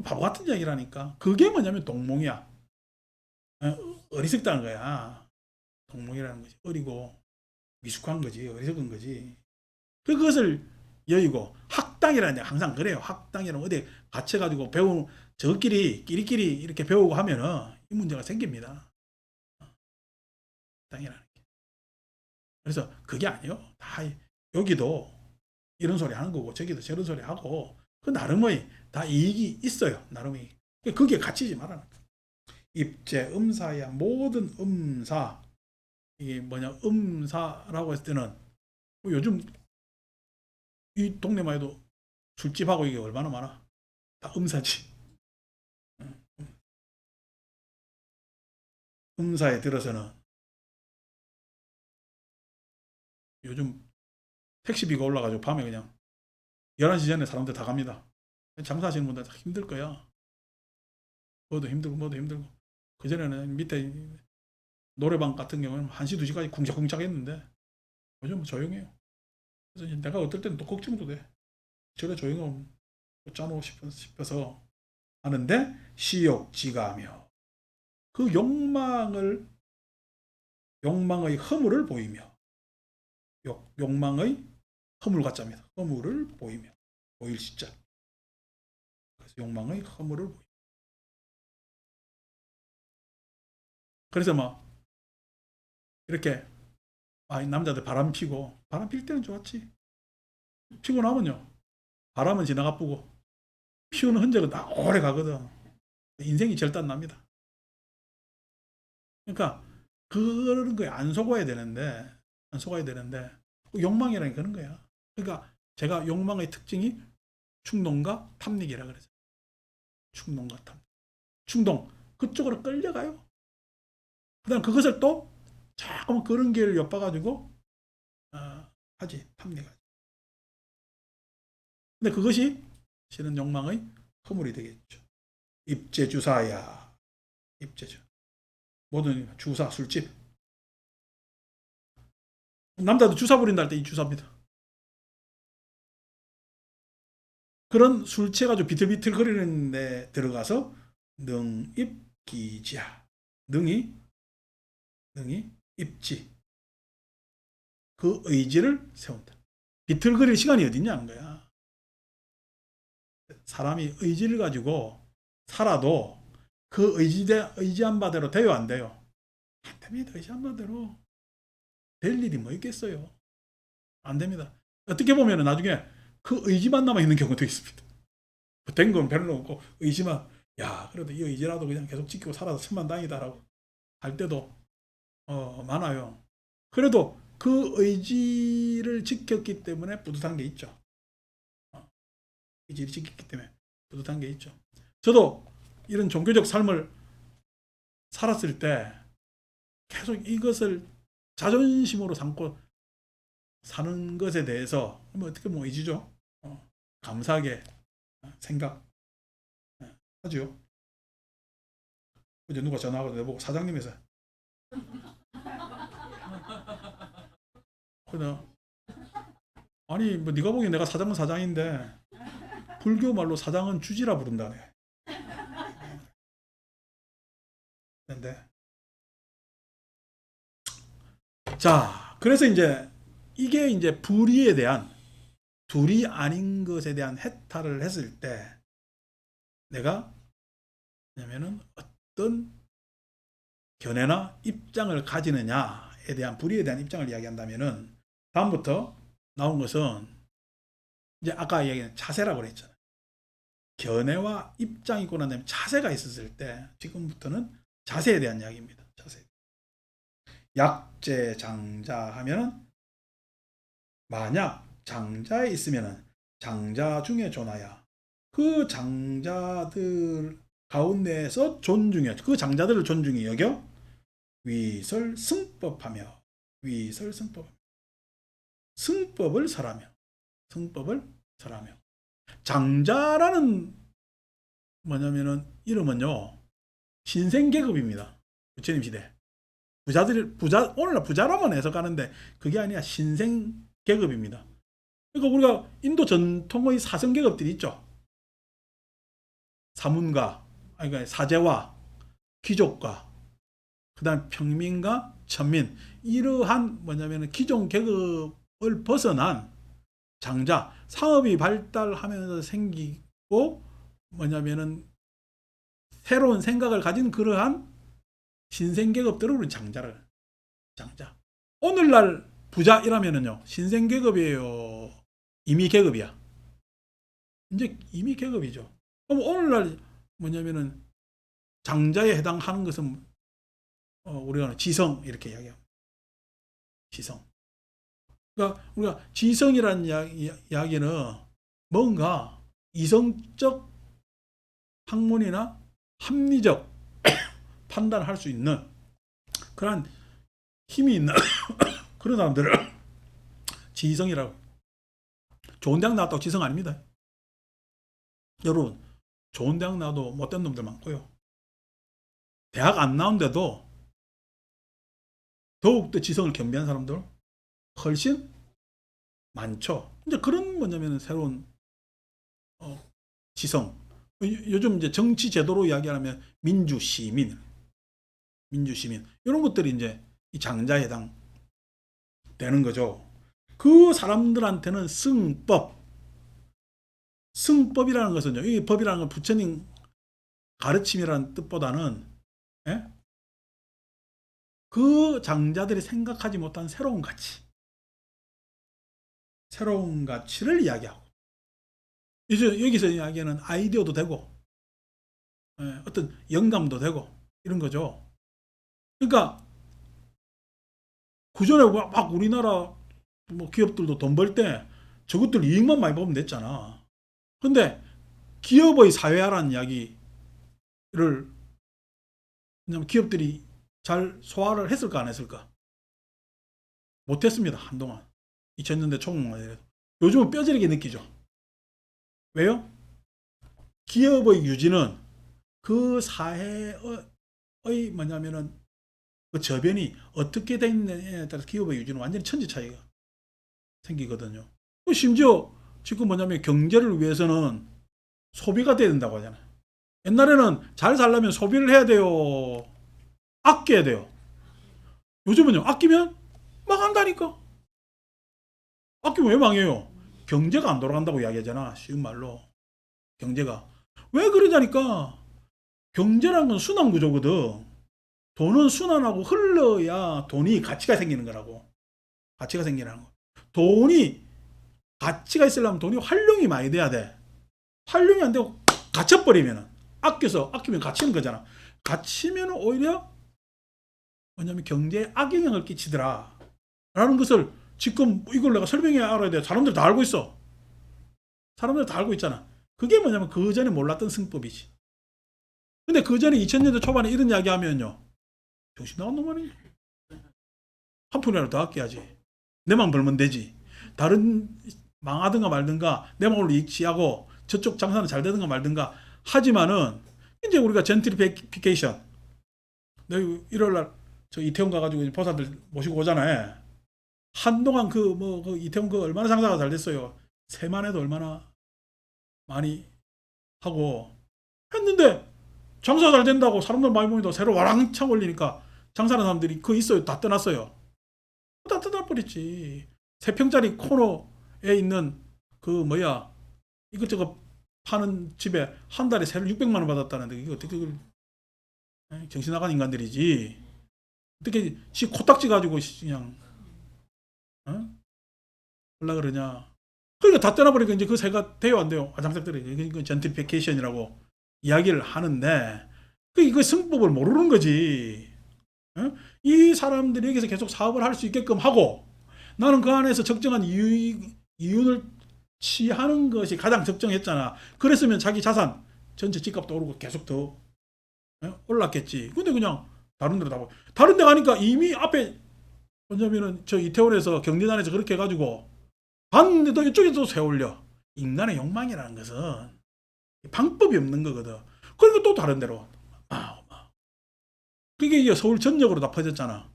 바보 같은 이야기라니까. 그게 뭐냐면 동몽이야. 어리석다는 거야. 동몽이라는 것이 어리고 미숙한 거지. 어리석은 거지. 그것을 여의고 학당이라는 게 항상 그래요. 학당이라는 어디 갇혀가지고 배우는 끼리끼리 이렇게 배우고 하면은 이 문제가 생깁니다. 학당이라는 게. 그래서 그게 아니에요. 다 여기도 이런 소리 하는 거고 저기도 저런 소리 하고 그 나름의 다 이익이 있어요. 나름의 그게 갇히지 말라는 거야. 입제, 음사야. 모든 음사. 이게 뭐냐, 음사라고 했을 때는 요즘 이 동네만 해도 술집하고 이게 얼마나 많아. 다 음사지. 음사에 들어서는 요즘 택시비가 올라가지고 밤에 그냥 11시 전에 사람들 다 갑니다. 장사하시는 분들 다 힘들 거야. 뭐도 힘들고 뭐도 힘들고. 그전에는 밑에 노래방 같은 경우는 1시, 2시까지 쿵짝쿵짝 했는데 요즘 뭐 조용해요. 그래서 내가 어떨 때는 또 걱정도 돼. 저래 조용하면 짜놓고 싶어서 하는데 시욕지가하며 그 욕망의 허물을 보이며 욕망의 허물 같자입니다. 허물을 보이며 보일 시자. 그래서 욕망의 허물을 보이며. 그래서 막 이렇게 남자들 바람 피고 바람 필 때는 좋았지. 피고 나면요 바람은 지나가 뿌고 피우는 흔적은 다 오래 가거든. 인생이 절단납니다. 그러니까 그런 거에 안 속아야 되는데 욕망이라는 그런 거야. 그러니까 제가 욕망의 특징이 충동과 탐닉이라 그러죠. 충동과 탐닉. 충동 그쪽으로 끌려가요. 그다음 그것을 또 자꾸 그런 길을 엿봐가지고 하지 탐닉하지. 근데 그것이 실은 욕망의 허물이 되겠죠. 입제주사야. 입제주. 모든 주사 술집. 남자도 주사 부린다 할 때 이 주사입니다. 그런 술 취해가지고 비틀비틀 거리는 데 들어가서 능입기지야. 능이 입지. 그 의지를 세운다. 비틀거릴 시간이 어딨냐는 거야. 사람이 의지를 가지고 살아도 그 의지한 바대로 돼요, 안 돼요? 안 됩니다. 의지한 바대로. 될 일이 뭐 있겠어요? 안 됩니다. 어떻게 보면 나중에 그 의지만 남아있는 경우도 있습니다. 된 건 별로 없고 의지만 그래도 이 의지라도 그냥 계속 지키고 살아서 천만다행이다라고 할 때도 많아요. 그래도 그 의지를 지켰기 때문에 뿌듯한 게 있죠. 의지를 지켰기 때문에 뿌듯한 게 있죠. 저도 이런 종교적 삶을 살았을 때 계속 이것을 자존심으로 삼고 사는 것에 대해서 어떻게 보면 의지죠. 감사하게 생각 하죠. 어제 누가 전화하고 내보고 사장님에서 그냥 아니 뭐 네가 보기엔 내가 사장은 사장인데 불교 말로 사장은 주지라 부른다네. 근데 자 그래서 이게 이제 불의에 대한 둘이 아닌 것에 대한 해탈을 했을 때 내가 뭐냐면은 어떤 견해나 입장을 가지느냐에 대한 불의에 대한 입장을 이야기한다면은 다음부터 나온 것은 이제 아까 이야기한 자세라고 그랬잖아요. 견해와 입장이 있고 난 다음에 자세가 있었을 때 지금부터는 자세에 대한 이야기입니다. 자세. 약재 장자 하면은 만약 장자에 있으면은 장자 중에 존하야 그 장자들 가운데에서 존중해 그 장자들을 존중히 여겨 위설승법하며 승법을 설하며 장자라는 뭐냐면은 이름은요 신생계급입니다. 부처님 시대 오늘날 부자라만 해석하는데 그게 아니라 신생계급입니다. 그러니까 우리가 인도 전통의 사성계급들이 있죠. 사문가, 그러니까 사제와 귀족과 그다음 평민과 천민 이러한 뭐냐면 기존 계급을 벗어난 장자 상업이 발달하면서 생기고 뭐냐면은 새로운 생각을 가진 그러한 신생계급들을 우리 장자 오늘날 부자이라면은요 신생계급이에요 이미 계급이야 이제 이미 계급이죠. 그럼 오늘날 뭐냐면은 장자에 해당하는 것은 우리가 지성 이렇게 이야기합니다. 지성. 그러니까 우리가 지성이라는 이야기는 뭔가 이성적 학문이나 합리적 판단을 할 수 있는 그런 힘이 있는 그런 사람들을 지성이라고. 좋은 대학 나왔다고 지성 아닙니다. 여러분, 좋은 대학 나와도 못된 놈들 많고요. 대학 안 나온데도 더욱더 지성을 겸비한 사람들 훨씬 많죠. 이제 그런 뭐냐면 새로운 지성. 요즘 이제 정치 제도로 이야기하면 민주 시민 이런 것들이 이제 이 장자에 해당되는 거죠. 그 사람들한테는 승법이라는 것은요. 이 법이라는 건 부처님 가르침이라는 뜻보다는 예? 그 장자들이 생각하지 못한 새로운 가치를 이야기하고 이제 여기서 이야기하는 아이디어도 되고 어떤 영감도 되고 이런 거죠. 그러니까 그전에 막 우리나라 뭐 기업들도 돈 벌 때 저것들 이익만 많이 보면 됐잖아. 근데 기업의 사회화라는 이야기를 기업들이 잘 소화를 했을까 안 했을까? 못했습니다. 한동안. 2000년대 초반에. 요즘은 뼈저리게 느끼죠. 왜요? 기업의 유지는 그 사회의 뭐냐면은 그 저변이 어떻게 되느냐에 따라서 기업의 유지는 완전히 천지 차이가 생기거든요. 심지어 지금 뭐냐면 경제를 위해서는 소비가 돼야 된다고 하잖아요. 옛날에는 잘 살려면 소비를 해야 돼요. 아껴야 돼요. 요즘은요, 아끼면 망한다니까. 아끼면 왜 망해요? 경제가 안 돌아간다고 이야기하잖아. 쉬운 말로. 경제가. 왜 그러냐니까. 경제란 건 순환 구조거든. 돈은 순환하고 흘러야 돈이 가치가 생기는 거라고. 가치가 생기는 거. 돈이 가치가 있으려면 돈이 활용이 많이 돼야 돼. 활용이 안 되고 갇혀버리면 아끼면 갇히는 거잖아. 갇히면 오히려 뭐냐면 경제에 악영향을 끼치더라. 라는 것을 지금 이걸 내가 설명해야 알아야 돼. 사람들 다 알고 있어. 사람들 다 알고 있잖아. 그게 뭐냐면 그 전에 몰랐던 승법이지. 근데 그 전에 2000년대 초반에 이런 이야기 하면요. 정신 나간 놈 아니야. 한 푼이라도 더 아껴야지. 내만 벌면 되지. 다른 망하든가 말든가 내만 이익 취하고 저쪽 장사는 잘 되든가 말든가 하지만은 이제 우리가 젠트리피케이션 내가 1월날 저 이태원 가가지고 보사들 모시고 오잖아요. 한동안 그 이태원 그 얼마나 장사가 잘 됐어요. 새만 해도 얼마나 많이 하고 했는데 장사 잘 된다고 사람들 많이 모이다 새로 와랑창 올리니까 장사하는 사람들이 그 있어요. 다 떠났어요. 다 떠나버렸지. 3평짜리 코너에 있는 그 뭐야 이것저것 파는 집에 한 달에 세를 600만 원 받았다는데 이게 어떻게 그걸 정신 나간 인간들이지. 어떻게 지 코딱지 가지고 그냥 올라 그러냐. 그러니까 다 떠나버리니까 이제 그 새가 돼요 안 돼요? 장사들이 그 젠트리피케이션이라고 이야기를 하는데 그 승법을 모르는 거지. 이 사람들이 여기서 계속 사업을 할 수 있게끔 하고 나는 그 안에서 적정한 이윤을 취하는 것이 가장 적정했잖아. 그랬으면 자기 자산 전체 집값도 오르고 계속 더 올랐겠지. 근데 그냥 다른 데로 다른 데 가니까 이미 앞에 뭐냐면은 저 이태원에서 경리단에서 그렇게 해가지고 봤는데도 이쪽에도 새 올려. 인간의 욕망이라는 것은 방법이 없는 거거든. 그러니까 또 다른 데로 그게 이제 서울 전역으로 다 퍼졌잖아.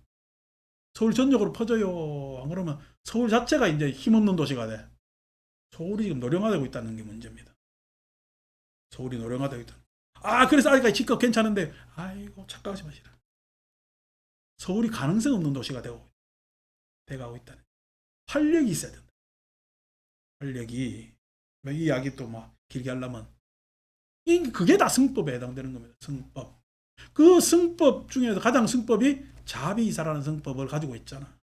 서울 전역으로 퍼져요. 안 그러면 서울 자체가 이제 힘없는 도시가 돼. 서울이 지금 노령화되고 있다는 게 문제입니다. 서울이 노령화되고 있다. 그래서 아직까지 집값 괜찮은데, 아이고, 착각하지 마시라. 서울이 가능성 없는 도시가 돼가고 있다는. 활력이 있어야 된다. 활력이. 이 이야기 또 막 길게 하려면. 그게 다 승법에 해당되는 겁니다. 승법. 그 승법 중에서 가장 승법이 자비이사라는 승법을 가지고 있잖아.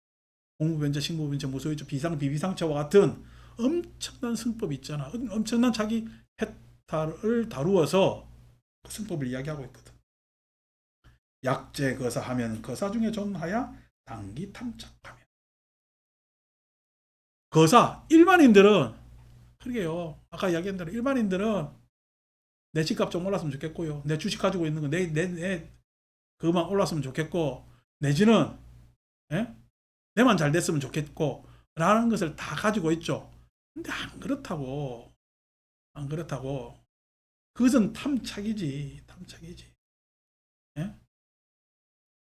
공무변제, 신고변제, 무소유죄, 비비상처와 같은 엄청난 승법이 있잖아. 엄청난 자기 해탈을 다루어서 그 승법을 이야기하고 있거든. 약제 거사하면 거사 중에 존하야 단기 탐착하면. 거사 일반인들은 그러게요. 아까 이야기한 대로 일반인들은 내 집값 좀 올랐으면 좋겠고요. 내 주식 가지고 있는 거 내 그만 올랐으면 좋겠고 내지는 예? 내만 잘 됐으면 좋겠고 라는 것을 다 가지고 있죠. 근데 안 그렇다고. 안 그렇다고. 그것은 탐착이지. 탐착이지. 예?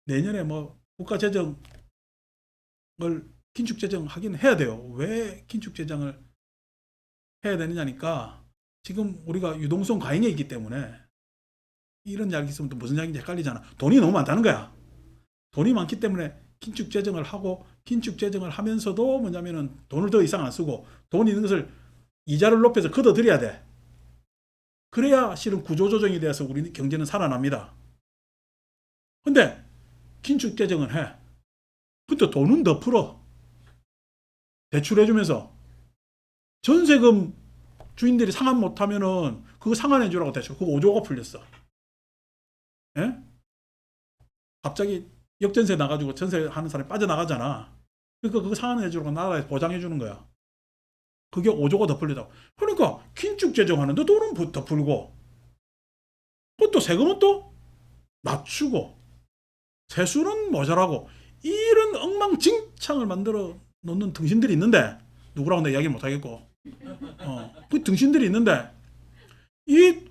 내년에 뭐 국가 재정을 긴축 재정하긴 해야 돼요. 왜 긴축 재정을 해야 되느냐니까 지금 우리가 유동성 과잉에 있기 때문에 이런 이야기 있으면 또 무슨 이야기인지 헷갈리잖아. 돈이 너무 많다는 거야. 돈이 많기 때문에 긴축 재정을 하고 긴축 재정을 하면서도 뭐냐면은 돈을 더 이상 안 쓰고 돈 있는 것을 이자를 높여서 걷어들여야 돼. 그래야 실은 구조조정이 돼서 우리 경제는 살아납니다. 근데 긴축 재정을 해. 근데 돈은 더 풀어. 대출해주면서 전세금 주인들이 상환 못하면은 그거 상환해주라고 대출. 그거 5조가 풀렸어. 예? 갑자기 역전세 나가지고 전세하는 사람이 빠져나가잖아. 그러니까 그거 상환해주라고 나라에서 보장해주는 거야. 그게 5조가 더 풀리다고. 그러니까 긴축 재정하는데 돈은 더 풀고 또 세금은 또 낮추고 세수는 모자라고 이런 엉망진창을 만들어 놓는 등신들이 있는데 누구라고 내가 이야기 못하겠고 그 등신들이 있는데 이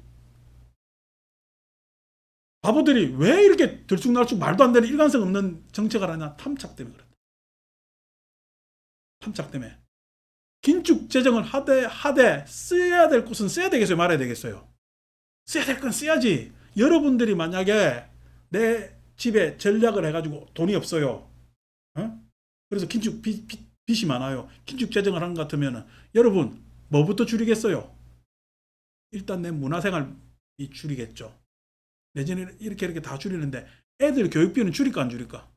바보들이 왜 이렇게 들쭉날쭉 말도 안 되는 일관성 없는 정책을 하냐. 탐착 때문에 그렇다. 탐착 때문에. 긴축 재정을 하되 써야 될 곳은 써야 되겠어요, 말아야 되겠어요? 써야 될 건 써야지. 여러분들이 만약에 내 집에 전략을 해가지고 돈이 없어요. 그래서 긴축 빚이 많아요. 긴축 재정을 한 것 같으면 여러분 뭐부터 줄이겠어요? 일단 내 문화생활이 줄이겠죠. 내지는 이렇게 다 줄이는데 애들 교육비는 줄일까 안 줄일까?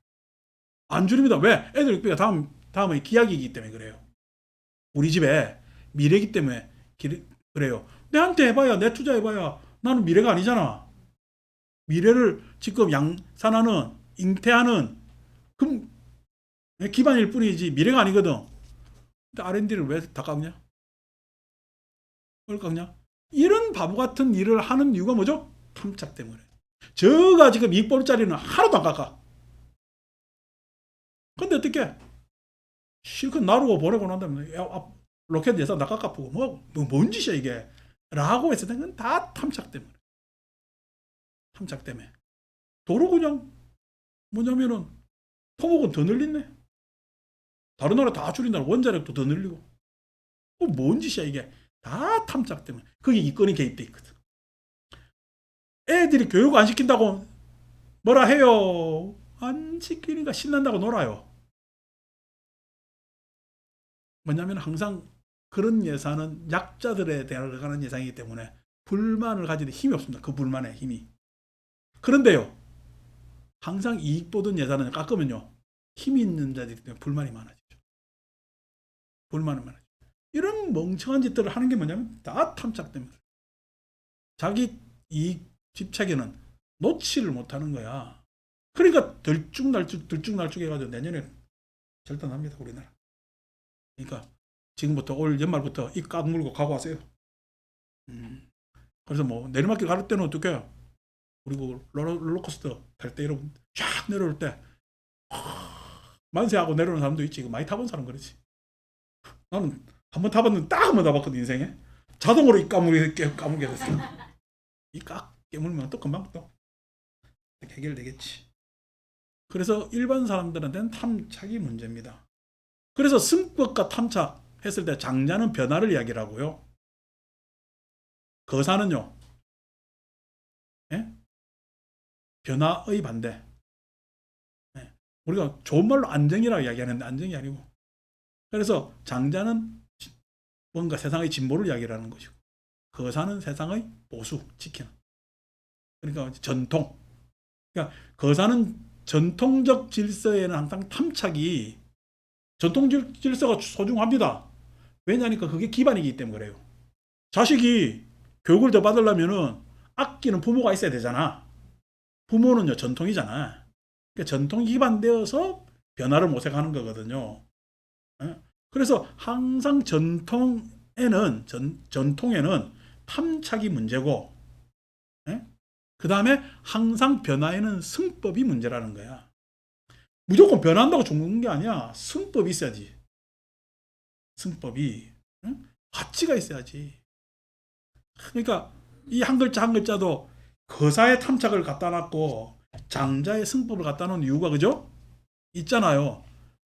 안 줄입니다. 왜? 애들 교육비가 다음에 기약이기 때문에 그래요. 우리 집에 미래이기 때문에 그래요. 내한테 해봐야, 내 투자해봐야 나는 미래가 아니잖아. 미래를 지금 양산하는, 잉태하는 기반일 뿐이지 미래가 아니거든. 근데 R&D를 왜 다 깎냐? 왜 깎냐? 이런 바보 같은 일을 하는 이유가 뭐죠? 탐착 때문에. 저가 지금 이익벌자리는 하나도 안 깎아. 근데 어떻게? 실컷 나르고 보내고 난 다음에 로켓 예산 다 깎아보고 뭔 짓이야 이게 라고 했을 때는 다 탐착 때문에. 탐착 때문에. 도로 그냥 뭐냐면은 토목은 더 늘리네. 다른 나라 다 줄인다고 원자력도 더 늘리고. 뭔 짓이야 이게. 다 탐착 때문에. 거기 이권이 개입돼 있거든. 애들이 교육 안 시킨다고 뭐라 해요. 안 시키니까 신난다고 놀아요. 뭐냐면 항상 그런 예산은 약자들에 대한 예산이기 때문에 불만을 가지는 힘이 없습니다. 그 불만의 힘이. 그런데요. 항상 이익 보던 예산을 깎으면요. 힘이 있는 자들이 때문에 불만이 많아지죠. 불만은 많아지죠. 이런 멍청한 짓들을 하는 게 뭐냐면 다 탐착 때문에. 자기 이익 집착에는 놓지를 못하는 거야. 그러니까 들쭉날쭉 해가지고 내년에 절단합니다. 우리나라. 그러니까 지금부터 올 연말부터 입 까물고 각오하세요. 그래서 뭐 내리막길 갈 때는 어떻게 해요? 그리고 롤러코스터 탈 때 여러분 쫙 내려올 때 만세하고 내려오는 사람도 있지. 많이 타본 사람 그렇지. 나는 한번 타봤는데 딱 한 번 타봤거든 인생에. 자동으로 입 까물게 됐어. 이 깨물면 또 금방 또 해결되겠지. 그래서 일반 사람들한테는 탐착이 문제입니다. 그래서 승법과 탐착 했을 때 장자는 변화를 이야기를 하고요. 거사는요. 예? 변화의 반대. 예. 우리가 좋은 말로 안정이라고 이야기하는데 안정이 아니고. 그래서 장자는 뭔가 세상의 진보를 이야기를 하는 것이고 거사는 세상의 보수, 지키는. 그러니까 전통. 그러니까 거사는 전통적 질서에는 항상 탐착이 전통 질서가 소중합니다. 왜냐하니까 그게 기반이기 때문에 그래요. 자식이 교육을 더 받으려면은 아끼는 부모가 있어야 되잖아. 부모는요, 전통이잖아. 그러니까 전통이 기반되어서 변화를 모색하는 거거든요. 예? 그래서 항상 전통에는 탐착이 문제고, 그 다음에 항상 변화에는 승법이 문제라는 거야. 무조건 변한다고 죽는 게 아니야. 승법이 있어야지. 승법이. 응? 가치가 있어야지. 그러니까 이 한 글자 한 글자도 거사의 탐착을 갖다 놨고 장자의 승법을 갖다 놓은 이유가 그죠? 있잖아요.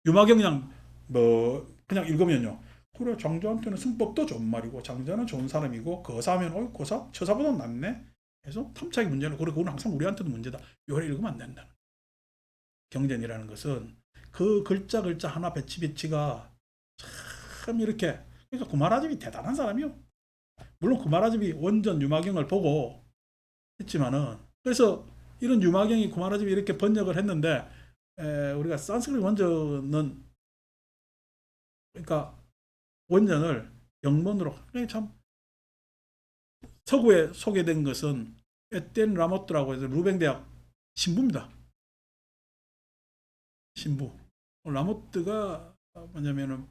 유마경 그냥 읽으면요. 그래 장자한테는 승법도 좋은 말이고 장자는 좋은 사람이고 거사하면 거사 처사보다 낫네. 그래서 탐착이 문제는 그건 항상 우리한테도 문제다. 요래 읽으면 안 된다. 경전이라는 것은 그 글자 글자 하나 배치가 참 이렇게 그러니까 구마라집이 대단한 사람이요. 물론 구마라집이 원전 유마경을 보고 했지만은 그래서 이런 유마경이 구마라집이 이렇게 번역을 했는데 우리가 산스크리트 원전은 그러니까 원전을 영문으로 참 서구에 소개된 것은 에텐 라모트라고 해서 루뱅 대학 신부입니다. 신부. 라모트가 뭐냐면은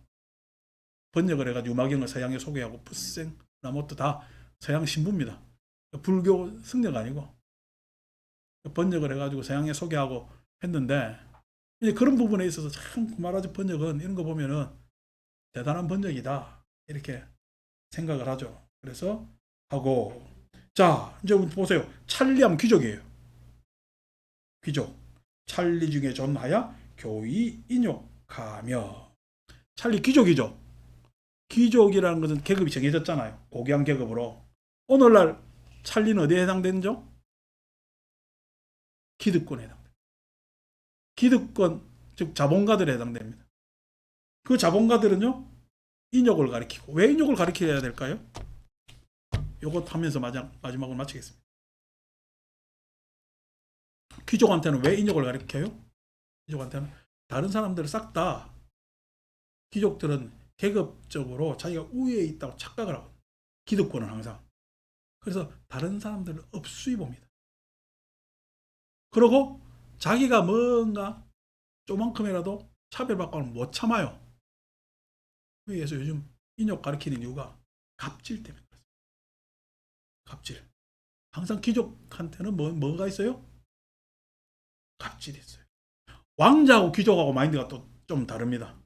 번역을 해가지고 유마경을 서양에 소개하고 푸생, 라모트 다 서양 신부입니다. 불교 승려가 아니고 번역을 해가지고 서양에 소개하고 했는데 이제 그런 부분에 있어서 참 구마라집 번역은 이런 거 보면은 대단한 번역이다 이렇게 생각을 하죠. 그래서 하고 자 이제 보세요. 찰리하면 귀족이에요. 귀족. 찰리 중에 존하야 교이 인욕하며 찰리 귀족이죠. 귀족이라는 것은 계급이 정해졌잖아요. 고귀한 계급으로. 오늘날 찰리는 어디에 해당되는죠? 기득권에 해당됩니다. 기득권, 즉 자본가들에 해당됩니다. 그 자본가들은요, 인욕을 가리키고. 왜 인욕을 가리켜야 될까요? 요것 하면서 마지막으로 마치겠습니다. 귀족한테는 왜 인욕을 가리켜요? 귀족한테는 다른 사람들을 싹 다 귀족들은 계급적으로 자기가 우위에 있다고 착각을 하고 기득권은 항상. 그래서 다른 사람들을 업수해 봅니다. 그리고 자기가 뭔가 조만큼이라도 차별받고 하면 못 참아요. 그래서 요즘 인욕 가리키는 이유가 갑질 때문에 그렇습니다. 갑질. 항상 귀족한테는 뭐가 있어요? 갑질이 있어요. 왕자하고 귀족하고 마인드가 또 좀 다릅니다.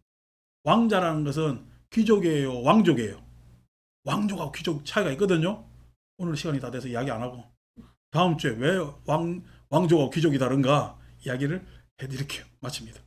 왕자라는 것은 귀족이에요, 왕족이에요. 왕족하고 귀족 차이가 있거든요. 오늘 시간이 다 돼서 이야기 안 하고 다음 주에 왜 왕족하고 귀족이 다른가 이야기를 해드릴게요. 마칩니다.